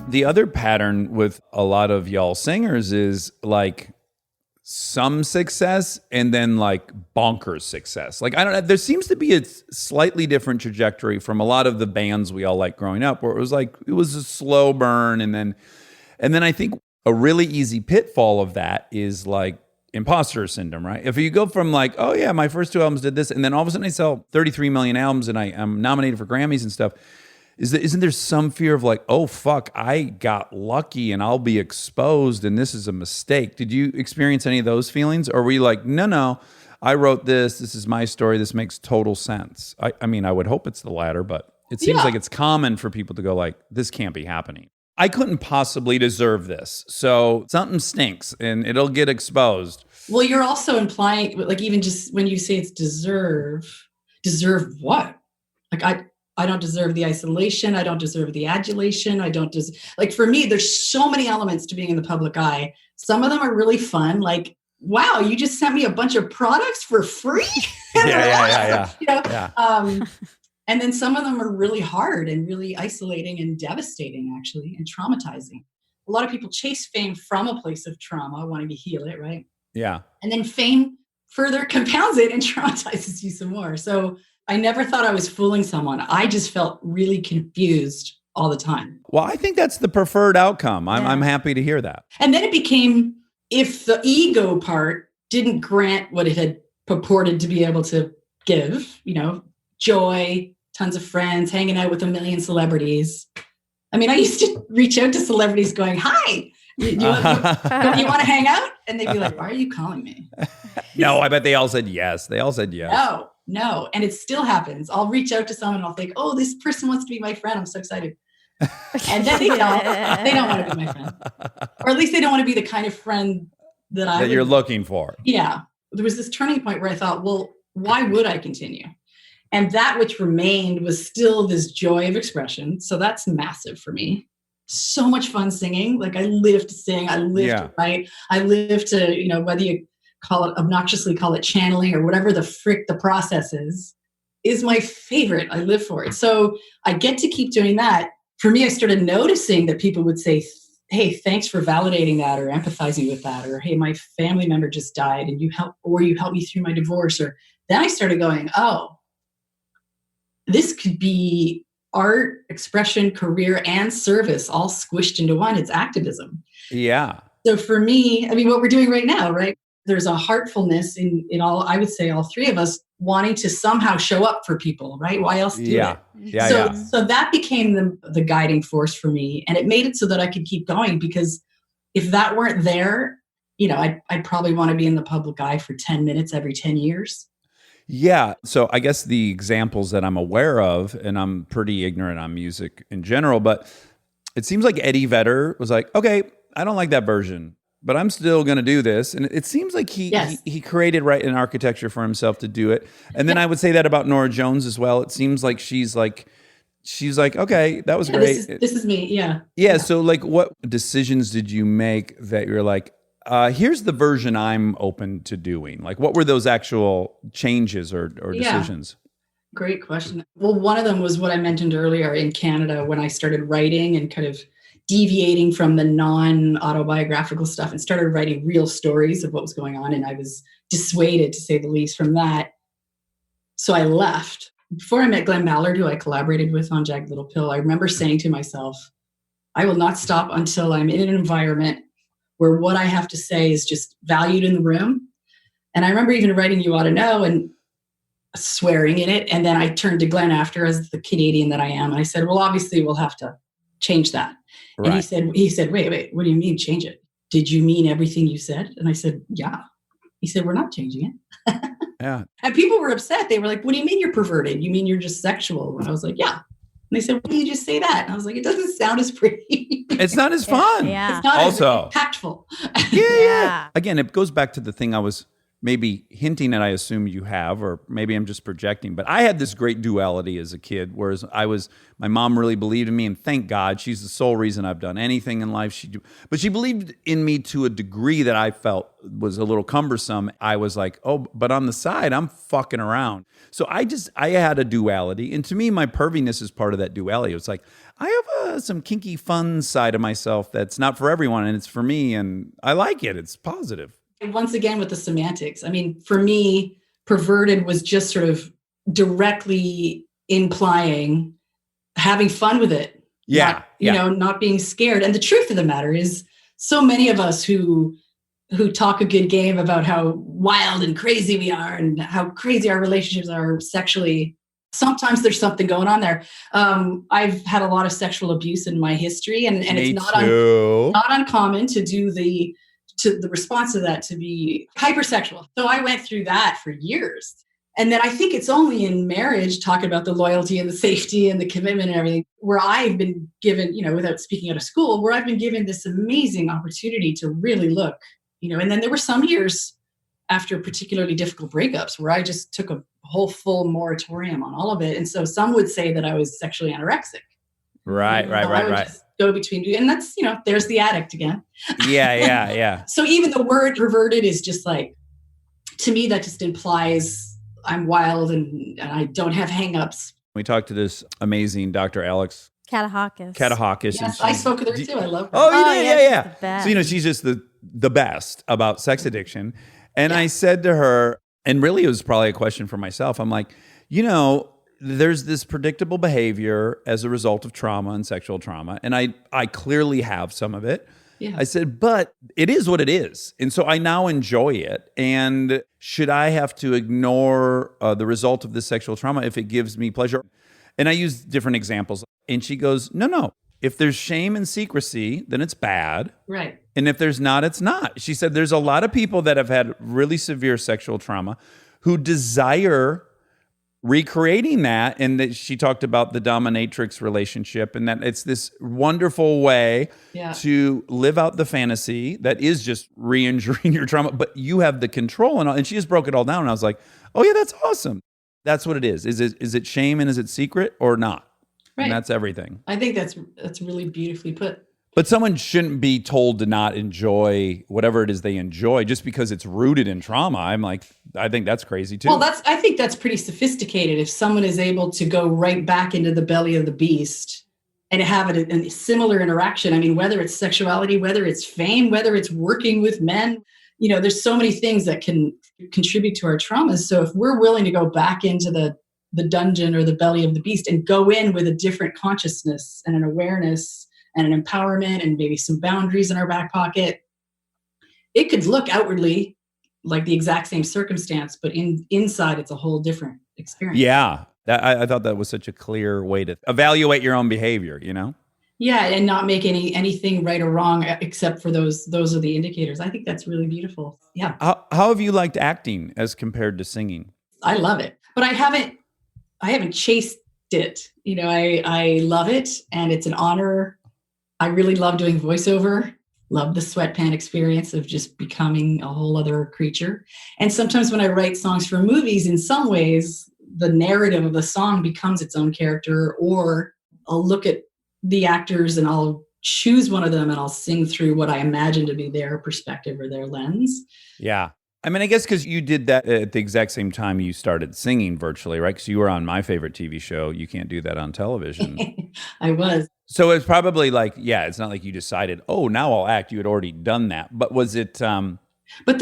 A: The other pattern with a lot of y'all singers is like some success and then like bonkers success. Like, I don't know, there seems to be a slightly different trajectory from a lot of the bands we all liked growing up, where it was a slow burn. And then I think a really easy pitfall of that is like imposter syndrome, right? If you go from like, oh yeah, my first 2 albums did this, and then all of a sudden I sell 33 million albums and I am nominated for Grammys and stuff, isn't there some fear of like, oh fuck, I got lucky and I'll be exposed and this is a mistake? Did you experience any of those feelings? Or were you like, no, I wrote this is my story, this makes total sense? I mean, I would hope it's the latter, but it seems like it's common for people to go like, this can't be happening. I couldn't possibly deserve this. So something stinks and it'll get exposed.
D: Well, you're also implying, like, even just when you say it's deserve what? Like, I don't deserve the isolation. I don't deserve the adulation. I don't like, for me, there's so many elements to being in the public eye. Some of them are really fun. Like, wow, you just sent me a bunch of products for free.
A: Yeah.
D: You know? And then some of them are really hard and really isolating and devastating, actually, and traumatizing. A lot of people chase fame from a place of trauma, wanting to heal it, right?
A: Yeah.
D: And then fame further compounds it and traumatizes you some more. So I never thought I was fooling someone. I just felt really confused all the time.
A: Well, I think that's the preferred outcome. I'm happy to hear that.
D: And then it became, if the ego part didn't grant what it had purported to be able to give, you know, joy, tons of friends, hanging out with a million celebrities. I mean, I used to reach out to celebrities going, hi, you want to hang out? And they'd be like, why are you calling me?
A: No, I bet they all said yes.
D: No. And it still happens. I'll reach out to someone and I'll think, oh, this person wants to be my friend. I'm so excited. And then they don't want to be my friend. Or at least they don't want to be the kind of friend that
A: you're looking for.
D: Yeah. There was this turning point where I thought, well, why would I continue? And that which remained was still this joy of expression. So that's massive for me. So much fun singing. Like, I live to sing. I live to write. I live to, you know, whether you obnoxiously call it channeling or whatever the frick the process is my favorite. I live for it. So I get to keep doing that. For me, I started noticing that people would say, hey, thanks for validating that or empathizing with that. Or, hey, my family member just died and you helped me through my divorce. Or then I started going, oh, this could be art, expression, career, and service all squished into one. It's activism.
A: Yeah.
D: So for me, I mean, what we're doing right now, right? There's a heartfulness in all, I would say all three of us wanting to somehow show up for people, right? Why else do
A: Yeah.
D: it?
A: Yeah.
D: So,
A: Yeah.
D: so that became the guiding force for me. And it made it so that I could keep going, because if that weren't there, I'd probably want to be in the public eye for 10 minutes every 10 years.
A: Yeah. So I guess the examples that I'm aware of, and I'm pretty ignorant on music in general, but it seems like Eddie Vedder was like, okay, I don't like that version, but I'm still going to do this. And it seems like he created an architecture for himself to do it. And then I would say that about Norah Jones as well. It seems like she's like, okay, that was great.
D: This is me. Yeah.
A: Yeah. So like, what decisions did you make that you're like, here's the version I'm open to doing? Like, what were those actual changes or decisions?
D: Great question. Well, one of them was what I mentioned earlier in Canada, when I started writing and kind of deviating from the non-autobiographical stuff and started writing real stories of what was going on. And I was dissuaded, to say the least, from that. So I left. Before I met Glenn Ballard, who I collaborated with on Jagged Little Pill, I remember saying to myself, I will not stop until I'm in an environment where what I have to say is just valued in the room. And I remember even writing You Ought to Know and swearing in it. And then I turned to Glenn after, as the Canadian that I am. And I said, well, obviously we'll have to change that. Right. And he said, wait, what do you mean change it? Did you mean everything you said? And I said, yeah. He said, we're not changing it.
A: Yeah.
D: And people were upset. They were like, what do you mean you're perverted? You mean you're just sexual? And I was like, yeah. And they said, why do you just say that? And I was like, it doesn't sound as pretty.
A: It's not as fun.
B: Yeah.
D: It's not
A: also
D: as impactful.
A: Yeah. Again, it goes back to the thing I was maybe hinting at, I assume you have, or maybe I'm just projecting, but I had this great duality as a kid, whereas my mom really believed in me, and thank God, she's the sole reason I've done anything in life. But she believed in me to a degree that I felt was a little cumbersome. I was like, oh, but on the side, I'm fucking around. So I had a duality, and to me, my perviness is part of that duality. It's like, I have some kinky fun side of myself that's not for everyone, and it's for me, and I like it. It's positive.
D: Once again, with the semantics, I mean, for me, perverted was just sort of directly implying having fun with it.
A: Yeah.
D: Not being scared. And the truth of the matter is, so many of us who talk a good game about how wild and crazy we are and how crazy our relationships are sexually, sometimes there's something going on there. I've had a lot of sexual abuse in my history, and it's not uncommon to do the response to that to be hypersexual. So I went through that for years. And then I think it's only in marriage, talking about the loyalty and the safety and the commitment and everything, where I've been given, without speaking out of school, where I've been given this amazing opportunity to really look, and then there were some years after particularly difficult breakups where I just took a whole full moratorium on all of it. And so some would say that I was sexually anorexic.
A: Right.
D: Just go between, and that's, there's the addict again.
A: Yeah.
D: So even the word perverted is just like, to me, that just implies I'm wild and I don't have hangups.
A: We talked to this amazing Dr. Alex
B: Catahakis.
D: Yes, I spoke with her too. I love her.
A: Oh, you did? Yeah.
B: She's the best.
A: So, she's just the best about sex addiction. And I said to her, and really it was probably a question for myself. I'm like, there's this predictable behavior as a result of trauma and sexual trauma. And I clearly have some of it.
D: Yeah.
A: I said, but it is what it is. And so I now enjoy it. And should I have to ignore the result of this sexual trauma if it gives me pleasure? And I use different examples. And she goes, no. If there's shame and secrecy, then it's bad.
D: Right.
A: And if there's not, it's not. She said there's a lot of people that have had really severe sexual trauma who desire recreating that. And that she talked about the dominatrix relationship, and that it's this wonderful way to live out the fantasy that is just re-injuring your trauma, but you have the control and all. And she just broke it all down. And I was like, oh yeah, that's awesome. That's what it is. Is it shame and is it secret or not?
D: Right.
A: And that's everything.
D: I think that's really beautifully put.
A: But someone shouldn't be told to not enjoy whatever it is they enjoy just because it's rooted in trauma. I think that's crazy too.
D: Well, I think that's pretty sophisticated. If someone is able to go right back into the belly of the beast and have a similar interaction, I mean, whether it's sexuality, whether it's fame, whether it's working with men, there's so many things that can contribute to our traumas. So if we're willing to go back into the the dungeon or the belly of the beast and go in with a different consciousness and an awareness and an empowerment and maybe some boundaries in our back pocket. It could look outwardly like the exact same circumstance, but inside it's a whole different experience.
A: Yeah. I thought that was such a clear way to evaluate your own behavior, you know?
D: Yeah, and not make anything right or wrong except for those are the indicators. I think that's really beautiful. Yeah.
A: How have you liked acting as compared to singing?
D: I love it. But I haven't chased it. You know, I love it and it's an honor. I really love doing voiceover. Love the sweatpant experience of just becoming a whole other creature. And sometimes when I write songs for movies, in some ways, the narrative of the song becomes its own character, or I'll look at the actors and I'll choose one of them and I'll sing through what I imagine to be their perspective or their lens.
A: Yeah. I mean, I guess because you did that at the exact same time you started singing virtually, right? Because you were on my favorite TV show. You can't do that on television.
D: I was.
A: So it's probably like, yeah, it's not like you decided, oh, now I'll act. You had already done that. But was it...
D: But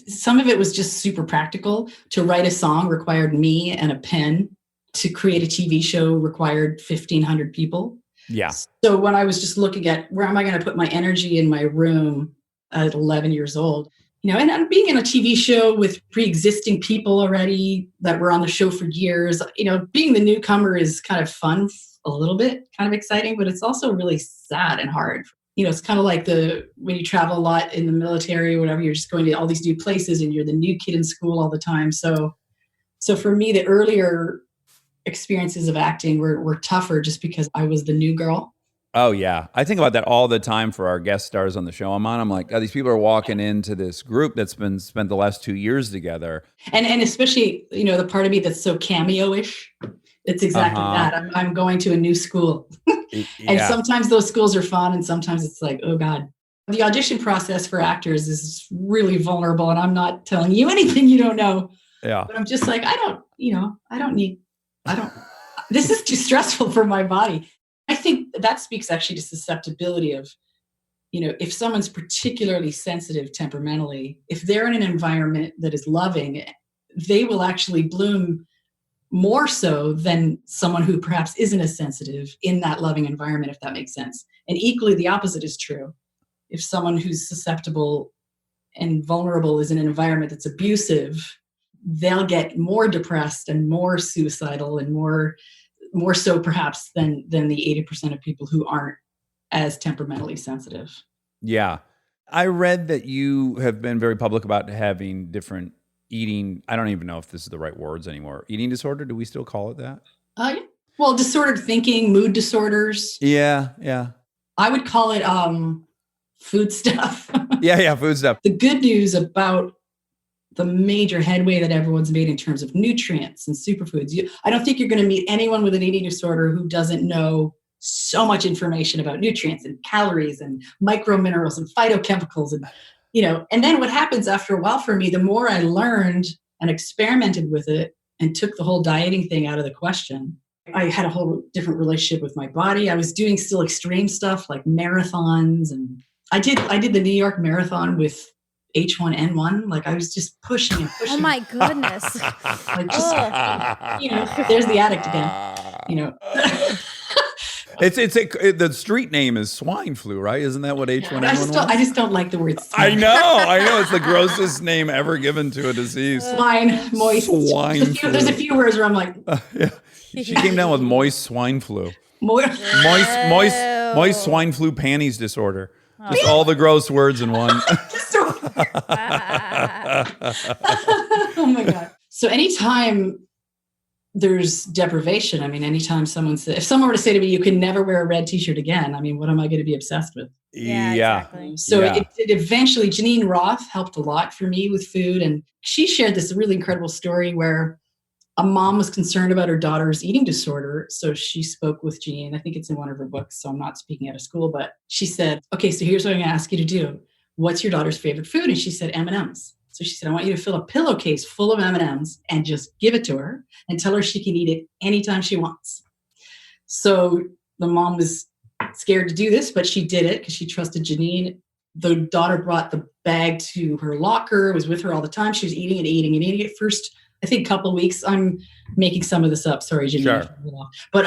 D: some of it was just super practical. To write a song required me and a pen. To create a TV show required 1,500 people.
A: Yeah.
D: So when I was just looking at where am I going to put my energy in my room at 11 years old, you know, and being in a TV show with pre-existing people already that were on the show for years, you know, being the newcomer is kind of fun, a little bit kind of exciting, but it's also really sad and hard. You know, it's kind of like when you travel a lot in the military or whatever, you're just going to all these new places and you're the new kid in school all the time. So for me, the earlier experiences of acting were tougher just because I was the new girl.
A: Oh, yeah. I think about that all the time for our guest stars on the show I'm on. I'm like, oh, these people are walking into this group that's been spent the last 2 years together.
D: And especially, you know, the part of me that's so cameo-ish, it's exactly that. I'm going to a new school. And sometimes those schools are fun and sometimes it's like, oh God. The audition process for actors is really vulnerable and I'm not telling you anything you don't know.
A: Yeah.
D: But I'm just like, this is too stressful for my body. I think that speaks actually to susceptibility of, you know, if someone's particularly sensitive temperamentally, if they're in an environment that is loving, they will actually bloom more so than someone who perhaps isn't as sensitive in that loving environment, if that makes sense. And equally, the opposite is true. If someone who's susceptible and vulnerable is in an environment that's abusive, they'll get more depressed and more suicidal and more so perhaps than the 80% of people who aren't as temperamentally sensitive. Yeah.
A: I read that you have been very public about having different eating, I don't even know if this is the right words anymore. Eating disorder, do we still call it that?
D: Yeah. Well, disordered thinking, mood disorders.
A: Yeah.
D: I would call it food stuff.
A: Yeah, food stuff.
D: The good news about the major headway that everyone's made in terms of nutrients and superfoods. I don't think you're going to meet anyone with an eating disorder who doesn't know so much information about nutrients and calories and microminerals and phytochemicals and, you know, and then what happens after a while for me, the more I learned and experimented with it and took the whole dieting thing out of the question, I had a whole different relationship with my body. I was doing still extreme stuff like marathons, and I did the New York Marathon with H1N1. Like I was just pushing and pushing.
B: Oh my goodness.
D: Like just, you know, there's the addict again, you know.
A: The street name is swine flu, right? Isn't that what H1N1 was?
D: I just don't like the word swine.
A: I know. It's the grossest name ever given to a disease.
D: Swine, moist.
A: Swine flu.
D: There's a few words where I'm like.
A: Yeah. She came down with moist swine flu. Moist swine flu panties disorder. Just all the gross words in one.
D: Oh my God. So anytime there's deprivation, I mean, anytime if someone were to say to me, you can never wear a red t-shirt again, I mean, what am I going to be obsessed with?
A: Yeah.
B: Exactly.
D: So it eventually, Janine Roth helped a lot for me with food. And she shared this really incredible story where a mom was concerned about her daughter's eating disorder. So she spoke with Janine. I think it's in one of her books, so I'm not speaking out of school, but she said, okay, so here's what I'm going to ask you to do. What's your daughter's favorite food? And she said, M&Ms. So she said, I want you to fill a pillowcase full of M&Ms and just give it to her and tell her she can eat it anytime she wants. So the mom was scared to do this, but she did it because she trusted Janine. The daughter brought the bag to her locker, was with her all the time. She was eating it. First I think, couple weeks. I'm making some of this up. Sorry, Janine.
A: Sure.
D: But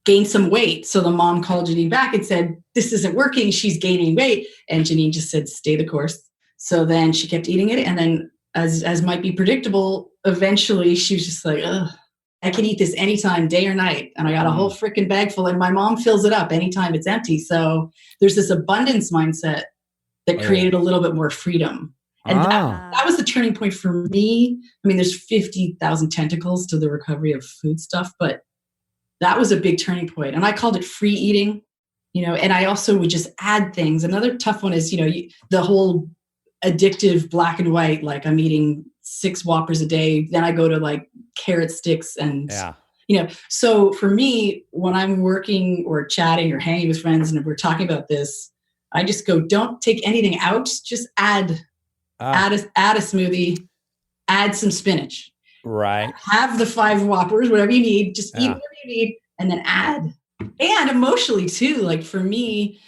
D: gained some weight. So the mom called Janine back and said, this isn't working. She's gaining weight. And Janine just said, stay the course. So then she kept eating it. And then as might be predictable, eventually she was just like, ugh, I can eat this anytime, day or night. And I got a whole freaking bag full, and my mom fills it up anytime it's empty. So there's this abundance mindset that created a little bit more freedom. And that was the turning point for me. I mean, there's 50,000 tentacles to the recovery of food stuff, but that was a big turning point. And I called it free eating, and I also would just add things. Another tough one is, the whole addictive black and white, like I'm eating 6 Whoppers a day. Then I go to like carrot sticks and, so for me, when I'm working or chatting or hanging with friends and we're talking about this, I just go, don't take anything out. Just add a smoothie, add some spinach.
A: Right.
D: Have the 5 Whoppers, whatever you need. Just eat whatever you need and then add. And emotionally too, like for me,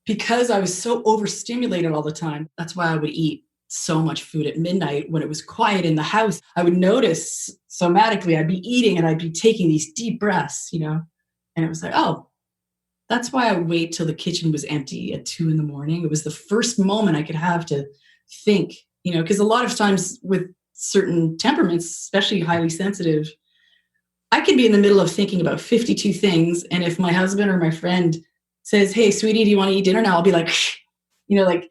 D: because I was so overstimulated all the time, that's why I would eat so much food at midnight when it was quiet in the house. I would notice somatically I'd be eating and I'd be taking these deep breaths, and it was like, oh, that's why I wait till the kitchen was empty at 2 a.m. It was the first moment I could have to think, because a lot of times with certain temperaments, especially highly sensitive, I can be in the middle of thinking about 52 things. And if my husband or my friend says, hey, sweetie, do you want to eat dinner now? I'll be like, like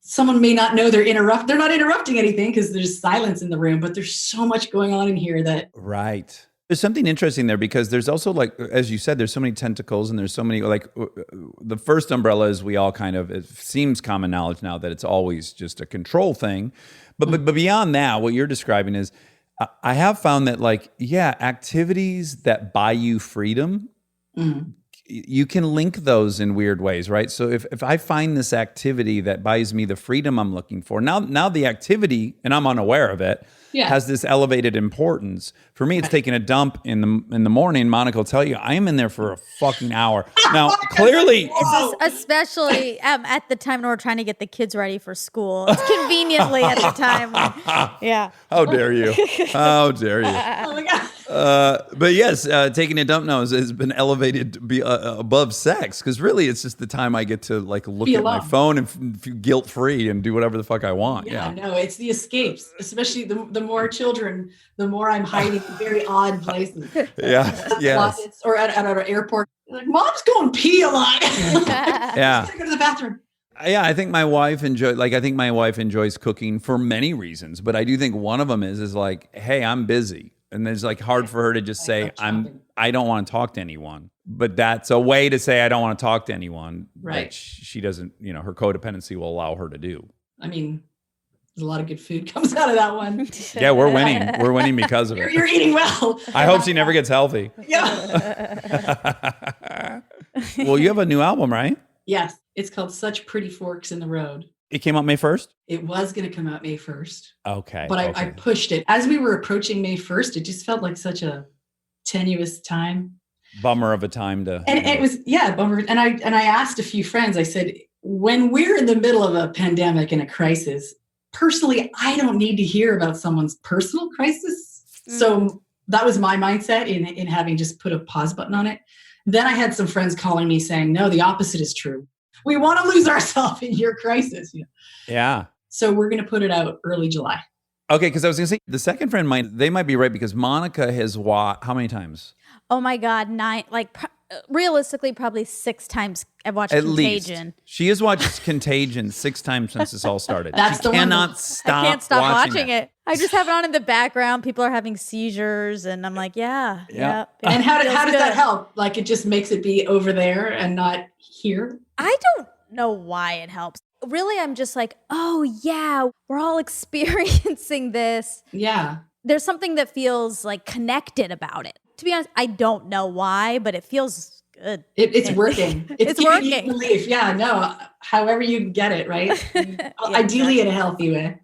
D: someone may not know they're not interrupting anything because there's silence in the room, but there's so much going on in here that.
A: Right. There's something interesting there because there's also, like, as you said, there's so many tentacles and there's so many, like, the first umbrella is we all kind of, it seems common knowledge now that it's always just a control thing. But beyond that, what you're describing is, I have found that, like, activities that buy you freedom, you can link those in weird ways, right? So if I find this activity that buys me the freedom I'm looking for, now the activity, and I'm unaware of it, has this elevated importance. For me, it's taking a dump in the morning. Monica will tell you, I am in there for a fucking hour. Now, clearly...
B: Especially at the time when we're trying to get the kids ready for school. It's conveniently at the time.
A: How dare you? How dare you?
D: Oh my God.
A: But yes, taking a dump now has been elevated to be above sex, because really it's just the time I get to, like, look at my phone and feel guilt-free and do whatever the fuck I want.
D: Yeah, no, it's the escapes, especially the more children, the more I'm hiding in very odd places.
A: Yes.
D: Or at an airport. Like, Mom's going pee a lot.
A: Yeah.
D: Just gotta go to the bathroom.
A: Yeah, I think my wife enjoys cooking for many reasons, but I do think one of them is like, hey, I'm busy. And it's like hard for her to just say, I don't want to talk to anyone. But that's a way to say I don't want to talk to anyone.
D: Right.
A: That she doesn't, her codependency will allow her to do.
D: I mean, there's a lot of good food comes out of that one.
A: Yeah, we're winning. We're winning because of it.
D: You're eating well.
A: I hope she never gets healthy.
D: Yeah.
A: Well, you have a new album, right?
D: Yes. It's called Such Pretty Forks in the Road.
A: It came out May 1st?
D: It was going to come out May 1st.
A: Okay.
D: But I pushed it. As we were approaching May 1st, it just felt like such a tenuous time.
A: Bummer of a time to...
D: And it was, bummer. And I asked a few friends, I said, when we're in the middle of a pandemic and a crisis, personally, I don't need to hear about someone's personal crisis. So that was my mindset in having just put a pause button on it. Then I had some friends calling me saying, no, the opposite is true. We want to lose ourselves in your crisis.
A: Yeah.
D: So we're going to put it out early July.
A: Okay, because I was going to say, the second friend they might be right, because Monica has watched, how many times?
B: Oh my God, 9, like realistically, probably 6 times I've watched Contagion.
A: Least. She has watched Contagion 6 times since this all started.
D: That's the one.
B: I can't stop watching it. I just have it on in the background. People are having seizures, and I'm like, yeah.
D: And how does that help? Like, it just makes it be over there and not here?
B: I don't know why it helps. Really, I'm just like, oh yeah, we're all experiencing this.
D: Yeah.
B: There's something that feels like connected about it. To be honest, I don't know why, but it feels good.
D: It's working.
B: It's working.
D: Relief. Yeah, no, however you get it, right? Ideally in a healthy way.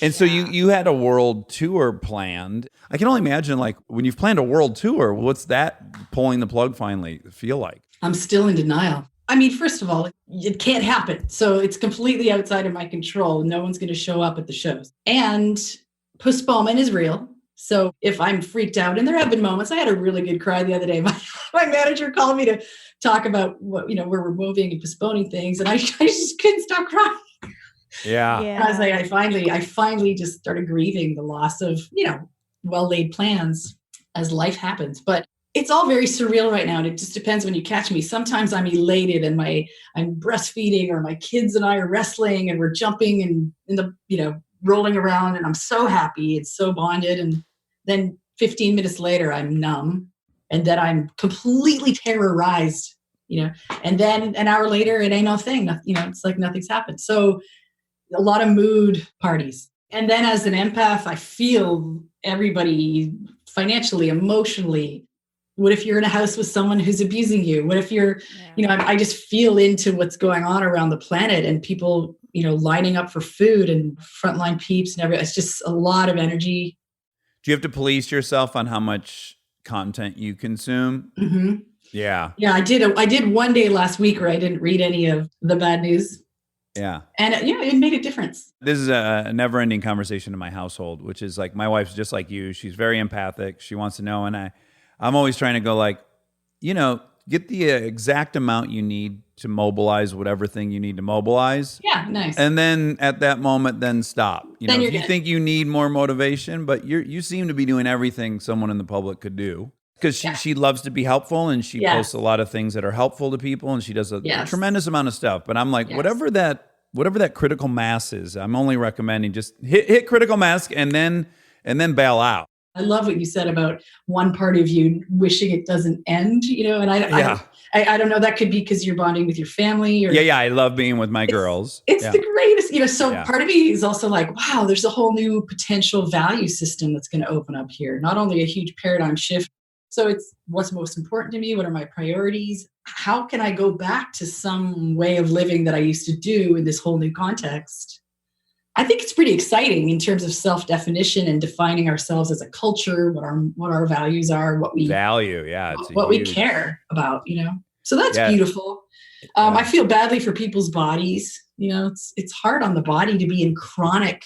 A: And so you had a world tour planned. I can only imagine, like, when you've planned a world tour, what's that pulling the plug finally feel like?
D: I'm still in denial. I mean, first of all, it can't happen. So it's completely outside of my control. No one's going to show up at the shows. And postponement is real. So if I'm freaked out, and there have been moments, I had a really good cry the other day. My manager called me to talk about what, where we're moving and postponing things. And I just couldn't stop crying.
A: Yeah.
D: And I was like, I finally just started grieving the loss of, well-laid plans as life happens. But it's all very surreal right now. And it just depends when you catch me. Sometimes I'm elated and I'm breastfeeding, or my kids and I are wrestling and we're jumping and in the, rolling around, and I'm so happy. It's so bonded. And then 15 minutes later, I'm numb. And then I'm completely terrorized, and then an hour later, it ain't no thing. It's like nothing's happened. So a lot of mood parties. And then as an empath, I feel everybody financially, emotionally. What if you're in a house with someone who's abusing you? What if you're, I just feel into what's going on around the planet, and people, lining up for food, and frontline peeps and everything. It's just a lot of energy.
A: Do you have to police yourself on how much content you consume?
D: Mm-hmm.
A: Yeah.
D: Yeah, I did one day last week where I didn't read any of the bad news.
A: Yeah.
D: And it made a difference.
A: This is a never-ending conversation in my household, which is like, my wife's just like you. She's very empathic. She wants to know. And I'm always trying to go like, get the exact amount you need to mobilize whatever thing you need to mobilize.
D: Yeah, nice.
A: And then at that moment, then stop.
D: Then
A: if you think you need more motivation, but you seem to be doing everything someone in the public could do. Because she loves to be helpful, and she posts a lot of things that are helpful to people, and she does a tremendous amount of stuff. But I'm like, whatever that critical mass is, I'm only recommending just hit critical mass and then bail out.
D: I love what you said about one part of you wishing it doesn't end, and I don't know, that could be because you're bonding with your family. Or
A: I love being with my girls.
D: It's the greatest, so part of me is also like, wow, there's a whole new potential value system that's going to open up here. Not only a huge paradigm shift. So it's what's most important to me. What are my priorities? How can I go back to some way of living that I used to do in this whole new context? I think it's pretty exciting in terms of self-definition and defining ourselves as a culture, what our values are, what we
A: value,
D: we care about, So that's beautiful. I feel badly for people's bodies. It's hard on the body to be in chronic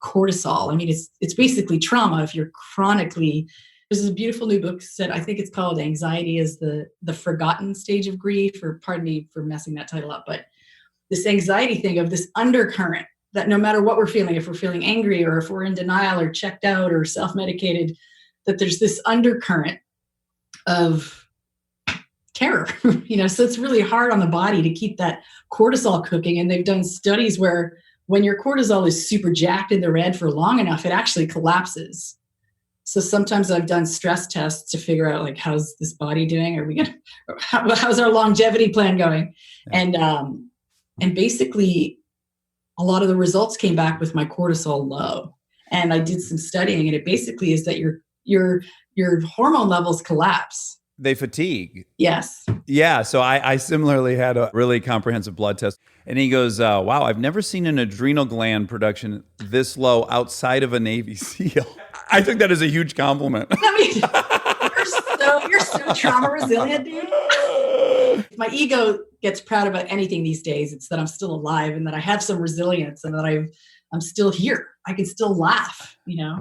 D: cortisol. I mean, it's basically trauma if you're chronically. There's a beautiful new book said, I think it's called Anxiety is the Forgotten Stage of Grief, or pardon me for messing that title up, but this anxiety thing of this undercurrent that no matter what we're feeling, if we're feeling angry or if we're in denial or checked out or self-medicated, that there's this undercurrent of terror, so it's really hard on the body to keep that cortisol cooking. And they've done studies where when your cortisol is super jacked in the red for long enough, it actually collapses. So sometimes I've done stress tests to figure out like, how's this body doing? How's our longevity plan going? Yeah. And basically a lot of the results came back with my cortisol low. And I did some studying, and it basically is that your hormone levels collapse.
A: They fatigue.
D: Yes.
A: Yeah. So I similarly had a really comprehensive blood test. And he goes, wow, I've never seen an adrenal gland production this low outside of a Navy SEAL. I took that as a huge compliment.
D: I mean, you're so trauma resilient, dude. My ego gets proud about anything these days. It's that I'm still alive and that I have some resilience and that I'm still here. I can still laugh, Yeah.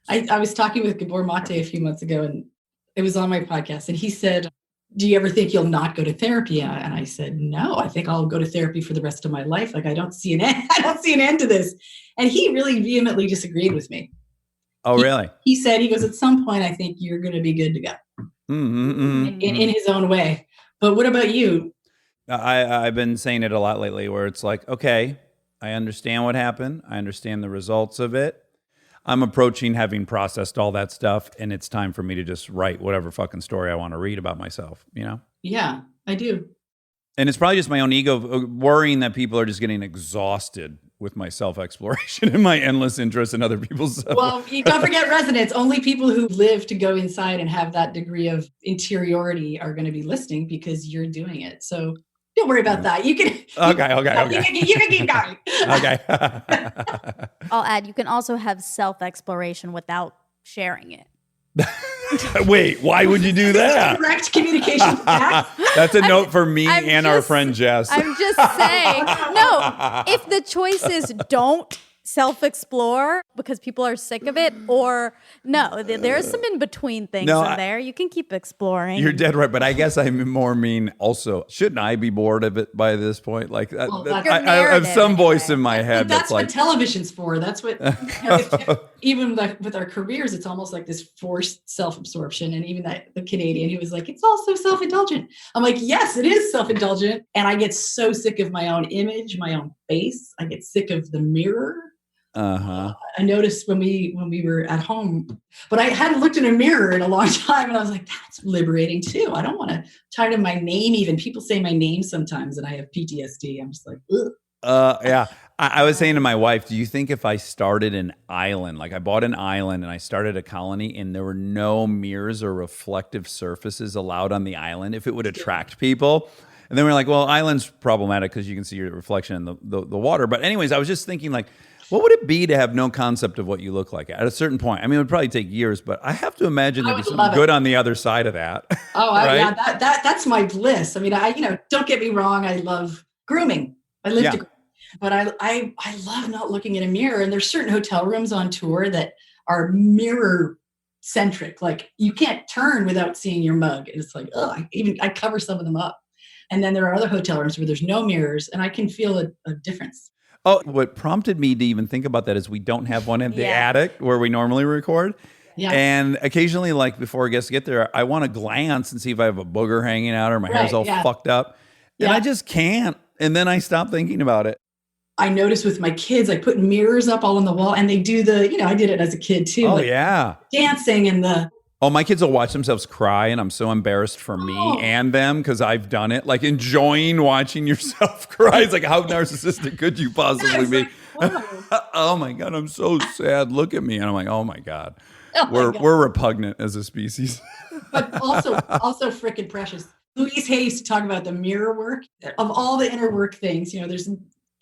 D: I was talking with Gabor Mate a few months ago, and it was on my podcast, and he said, do you ever think you'll not go to therapy? And I said, no, I think I'll go to therapy for the rest of my life. Like, I don't see an end. I don't see an end to this. And he really vehemently disagreed with me.
A: Oh, really?
D: He said, at some point, I think you're going to be good to go in his own way. But what about you?
A: I've been saying it a lot lately where it's like, okay, I understand what happened. I understand the results of it. I'm approaching having processed all that stuff, and it's time for me to just write whatever fucking story I want to read about myself,
D: Yeah, I do.
A: And it's probably just my own ego worrying that people are just getting exhausted with my self-exploration and my endless interest in other people's stuff.
D: Well, you don't forget resonance. Only people who live to go inside and have that degree of interiority are going to be listening because you're doing it. So don't worry about that. You can.
A: Okay.
D: You can keep going.
A: Okay.
B: I'll add, you can also have self-exploration without sharing it.
A: Wait, why would you do that?
D: Direct communication.
A: That's a note for me and our friend Jess.
B: I'm just saying, no, if the choice is don't
H: self-explore because people are sick of it, or no, there's some in-between things in there. You can keep exploring.
A: You're dead right, but I guess I more mean also, shouldn't I be bored of it by this point? Like, I have some voice in my head
D: that's
A: like,
D: what television's for. That's what, even with our careers, it's almost like this forced self-absorption. And even the Canadian who was like, it's also self-indulgent. I'm like, yes, it is self-indulgent. And I get so sick of my own image, my own face. I get sick of the mirror. I noticed when we were at home, but I hadn't looked in a mirror in a long time, and I was like, that's liberating too. I don't want to tie to my name. Even people say my name sometimes, and I have PTSD. I'm just like, ugh.
A: Yeah. I was saying to my wife, do you think if I started an island, like I bought an island and I started a colony and there were no mirrors or reflective surfaces allowed on the island, if it would attract people? And then we're like, well, island's problematic because you can see your reflection in the water. But anyways, I was just thinking like, what would it be to have no concept of what you look like at a certain point? I mean, it would probably take years, but I have to imagine there'd be something good on the other side of that.
D: Oh,
A: right?
D: Yeah, that's my bliss. I mean, don't get me wrong. I love grooming. I live to groom, but I love not looking in a mirror. And there's certain hotel rooms on tour that are mirror centric. Like you can't turn without seeing your mug. It's like, I cover some of them up. And then there are other hotel rooms where there's no mirrors, and I can feel a difference.
A: Oh, what prompted me to even think about that is we don't have one in the attic where we normally record. Yeah. And occasionally, like before guests get there, I want to glance and see if I have a booger hanging out or my hair's all fucked up. And I just can't. And then I stop thinking about it.
D: I noticed with my kids, I put mirrors up all on the wall, and they do I did it as a kid too.
A: Oh, yeah.
D: Dancing and
A: Oh, my kids will watch themselves cry, and I'm so embarrassed for me and them because I've done it. Like enjoying watching yourself cry. It's like, how narcissistic could you possibly be? Oh my God, I'm so sad. Look at me. And I'm like, oh my God. We're repugnant as a species.
D: But also freaking precious. Louise Hay used to talk about the mirror work. Of all the inner work things, there's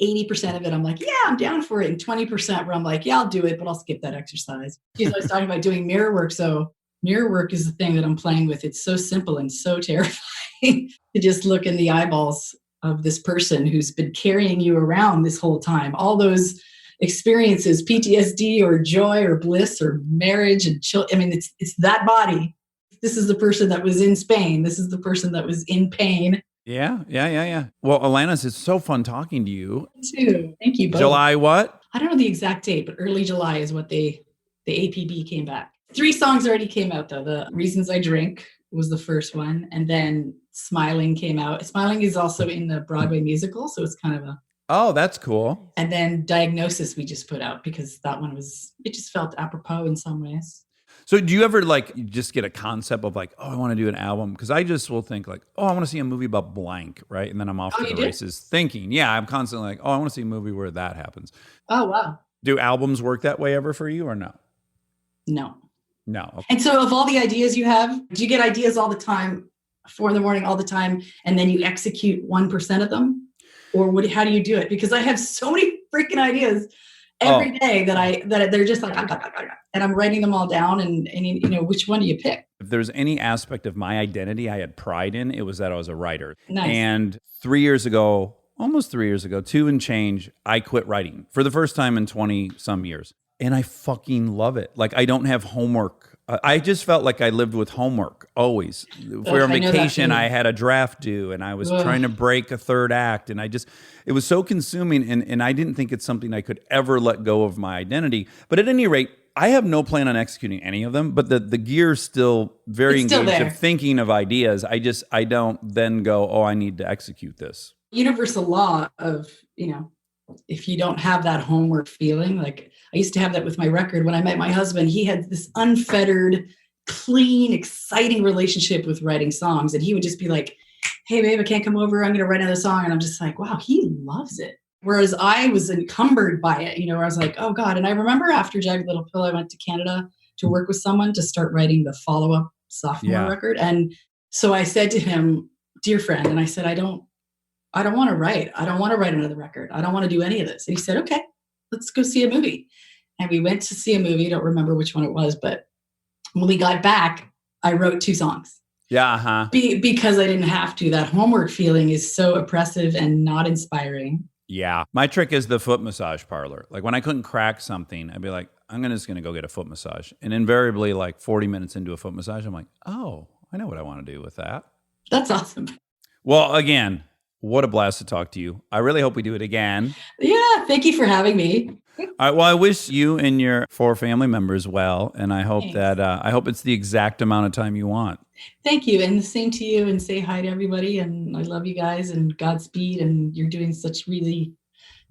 D: 80% of it, I'm like, yeah, I'm down for it. And 20% where I'm like, yeah, I'll do it, but I'll skip that exercise. She's always talking about doing mirror work. So mirror work is the thing that I'm playing with. It's so simple and so terrifying to just look in the eyeballs of this person who's been carrying you around this whole time. All those experiences, PTSD or joy or bliss or marriage and children. I mean, it's that body. This is the person that was in Spain. This is the person that was in pain.
A: Yeah. Well, Alanis, it's so fun talking to you.
D: Me too. Thank you both.
A: July what?
D: I don't know the exact date, but early July is what the APB came back. 3 songs already came out though. The Reasons I Drink was the first one. And then Smiling came out. Smiling is also in the Broadway musical. So it's kind of
A: oh, that's cool.
D: And then Diagnosis we just put out because that one it just felt apropos in some ways.
A: So do you ever just get a concept of I want to do an album? Because I just will think I want to see a movie about blank, right? And then I'm off to the races thinking, I'm constantly I want to see a movie where that happens.
D: Oh, wow.
A: Do albums work that way ever for you or no?
D: No.
A: Okay.
D: And so of all the ideas you have, do you get ideas all the time, 4 a.m, all the time, and then you execute 1% of them? Or how do you do it? Because I have so many freaking ideas every day that they're just like, and I'm writing them all down and which one do you pick?
A: If there's any aspect of my identity I had pride in, it was that I was a writer.
D: Nice.
A: And almost 3 years ago, 2 and change, I quit writing for the first time in 20 some years. And I fucking love it. I don't have homework. I just felt like I lived with homework always. If we were on vacation, I had a draft due and I was trying to break a third act. And it was so consuming. And I didn't think it's something I could ever let go of my identity. But at any rate, I have no plan on executing any of them, but the gear's still very engaged of thinking of ideas. I don't then go, I need to execute this.
D: Universal law of, if you don't have that homework feeling, I used to have that with my record. When I met my husband, he had this unfettered, clean, exciting relationship with writing songs. And he would just be like, hey, babe, I can't come over. I'm going to write another song. And I'm just like, wow, he loves it. Whereas I was encumbered by it, where I was like, oh God. And I remember after Jagged Little Pill, I went to Canada to work with someone to start writing the follow-up sophomore record. And so I said to him, dear friend, and I said, I don't want to write. I don't want to write another record. I don't want to do any of this. And he said, okay, let's go see a movie. And we went to see a movie. I don't remember which one it was, but when we got back, I wrote 2 songs.
A: Yeah.
D: Because I didn't have to. That homework feeling is so oppressive and not inspiring.
A: Yeah. My trick is the foot massage parlor. Like when I couldn't crack something, I'd be like, just going to go get a foot massage. And invariably, like 40 minutes into a foot massage, I'm like, oh, I know what I want to do with that.
D: That's awesome.
A: Well, again, what a blast to talk to you. I really hope we do it again.
D: Yeah. Thank you for having me.
A: All right. Well, I wish you and your 4 family members well. And I hope
D: Thanks.
A: I hope it's the exact amount of time you want.
D: Thank you. And the same to you, and say hi to everybody. And I love you guys, and Godspeed. And you're doing such really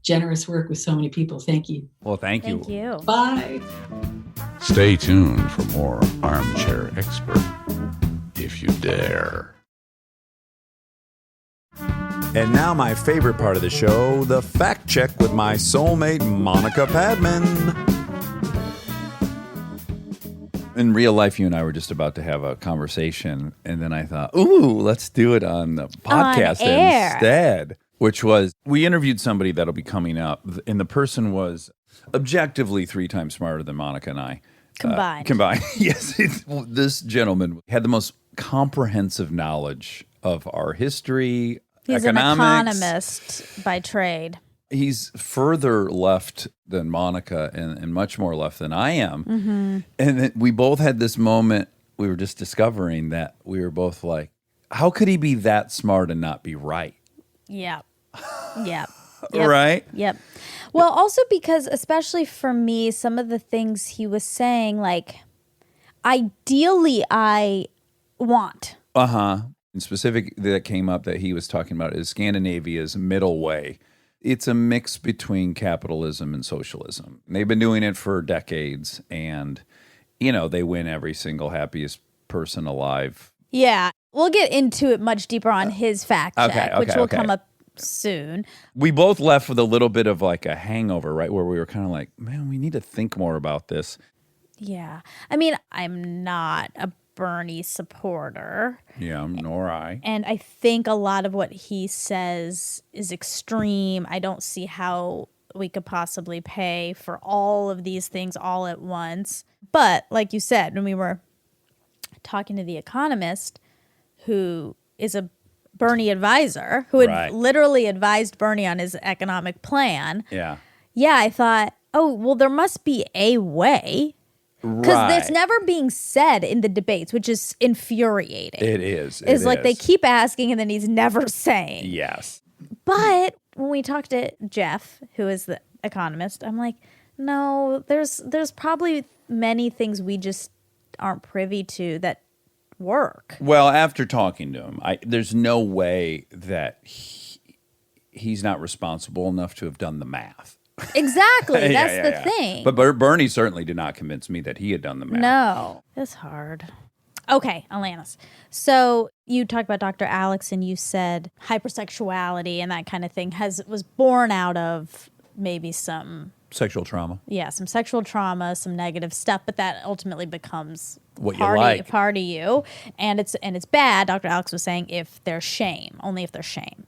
D: generous work with so many people. Thank you.
A: Well, thank you.
H: Thank you.
D: Bye.
F: Stay tuned for more Armchair Expert, if you dare.
A: And now my favorite part of the show, the fact check with my soulmate, Monica Padman. In real life, you and I were just about to have a conversation, and then I thought, ooh, let's do it on the podcast
H: air.
A: instead, which was, we interviewed somebody that'll be coming up, and the person was objectively 3 times smarter than Monica and I.
H: Combined.
A: Yes. This gentleman had the most comprehensive knowledge of our history,
H: He's
A: economics.
H: an economist by trade.
A: He's further left than Monica and much more left than I am.
H: Mm-hmm.
A: And then we both had this moment, we were just discovering that we were both like, how could he be that smart and not be right?
H: Yep. Yep.
A: Right?
H: Yep. Well, also because, especially for me, some of the things he was saying, like, ideally I want.
A: Uh-huh. In specific, that came up that he was talking about is Scandinavia's middle way. It's a mix between capitalism and socialism. And they've been doing it for decades, and, they win every single happiest person alive.
H: Yeah. We'll get into it much deeper on his fact check, which will come up soon.
A: We both left with a little bit of like a hangover, right? Where we were kind of like, man, we need to think more about this.
H: Yeah. I mean, I'm not a Bernie supporter.
A: Yeah, nor I.
H: And I think a lot of what he says is extreme. I don't see how we could possibly pay for all of these things all at once. But like you said, when we were talking to the economist, who is a Bernie advisor, who had literally advised Bernie on his economic plan.
A: Yeah.
H: Yeah, I thought, oh, well, there must be a way. Because it's never being said in the debates, which is infuriating.
A: It is.
H: It's like they keep asking and then he's never saying.
A: Yes.
H: But when we talked to Jeff, who is the economist, I'm like, no, there's probably many things we just aren't privy to that work.
A: Well, after talking to him, there's no way that he's not responsible enough to have done the math.
H: Exactly. That's the thing.
A: But Bernie certainly did not convince me that he had done the math.
H: No, it's hard. Okay, Alanis. So you talked about Dr. Alex, and you said hypersexuality and that kind of thing was born out of maybe some
A: sexual trauma.
H: Yeah, some sexual trauma, some negative stuff, but that ultimately becomes
A: what
H: part
A: you
H: of you, and it's bad. Dr. Alex was saying if there's shame, only if there's shame.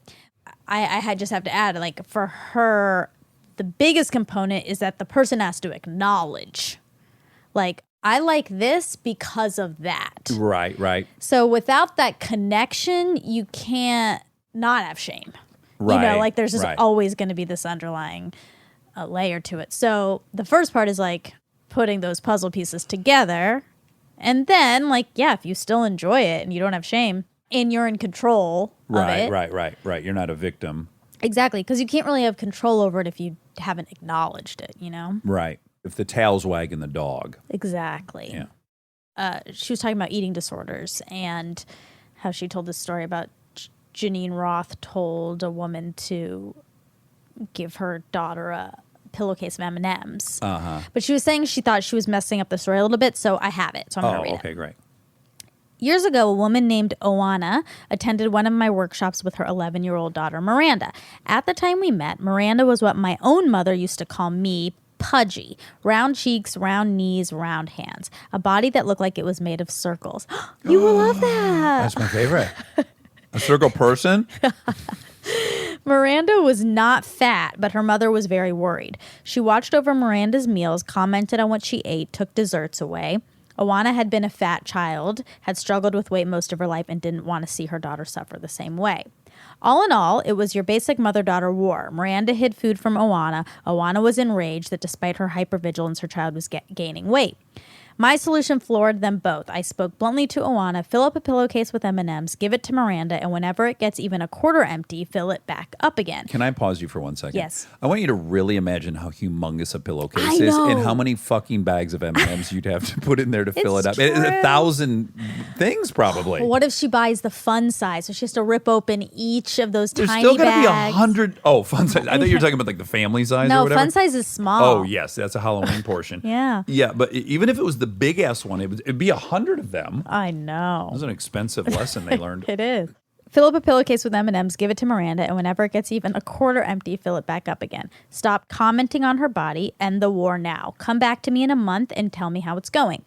H: I just have to add, like, for her, the biggest component is that the person has to acknowledge, like, I like this because of that.
A: Right.
H: So without that connection, you can't not have shame.
A: Right.
H: Like there's just always going to be this underlying layer to it. So the first part is like putting those puzzle pieces together. And then, like, yeah, if you still enjoy it and you don't have shame and you're in control of it.
A: Right. You're not a victim.
H: Exactly. Because you can't really have control over it if you haven't acknowledged it, you know?
A: Right. If the tail's wagging the dog.
H: Exactly.
A: Yeah.
H: She was talking about eating disorders and how she told this story about Janine Roth told a woman to give her daughter a pillowcase of M&Ms.
A: Uh-huh.
H: But she was saying she thought she was messing up the story a little bit, so I have it. So I'm going to read it.
A: Okay, great.
H: Years ago, a woman named Oana attended one of my workshops with her 11-year-old daughter, Miranda. At the time we met, Miranda was what my own mother used to call me, pudgy. Round cheeks, round knees, round hands. A body that looked like it was made of circles. You will love that.
A: That's my favorite. A circle person?
H: Miranda was not fat, but her mother was very worried. She watched over Miranda's meals, commented on what she ate, took desserts away. Oana had been a fat child, had struggled with weight most of her life, and didn't want to see her daughter suffer the same way. All in all, it was your basic mother-daughter war. Miranda hid food from Oana. Oana was enraged that despite her hypervigilance, her child was gaining weight. My solution floored them both. I spoke bluntly to Oana, fill up a pillowcase with M&Ms, give it to Miranda, and whenever it gets even a quarter empty, fill it back up again.
A: Can I pause you for 1 second?
H: Yes.
A: I want you to really imagine how humongous a pillowcase
H: I
A: is
H: know.
A: and how many fucking bags of M&Ms you'd have to put in there to fill it
H: It's
A: up. It's
H: true.
A: 1,000 things probably.
H: What if she buys the fun size? So she has to rip open each of those
A: There's
H: tiny
A: still got to be
H: bags.
A: 100. Oh, fun size. I thought you were talking about like the family size or
H: No,
A: whatever.
H: fun size is small.
A: Oh, yes. That's a Halloween portion.
H: Yeah.
A: Yeah, but even if it was the big ass one, it'd be 100 of them.
H: I know.
A: That was an expensive lesson they learned.
H: It is. Fill up a pillowcase with M&Ms, give it to Miranda, and whenever it gets even a quarter empty, fill it back up again. Stop commenting on her body. End the war now. Come back to me in a month and tell me how it's going.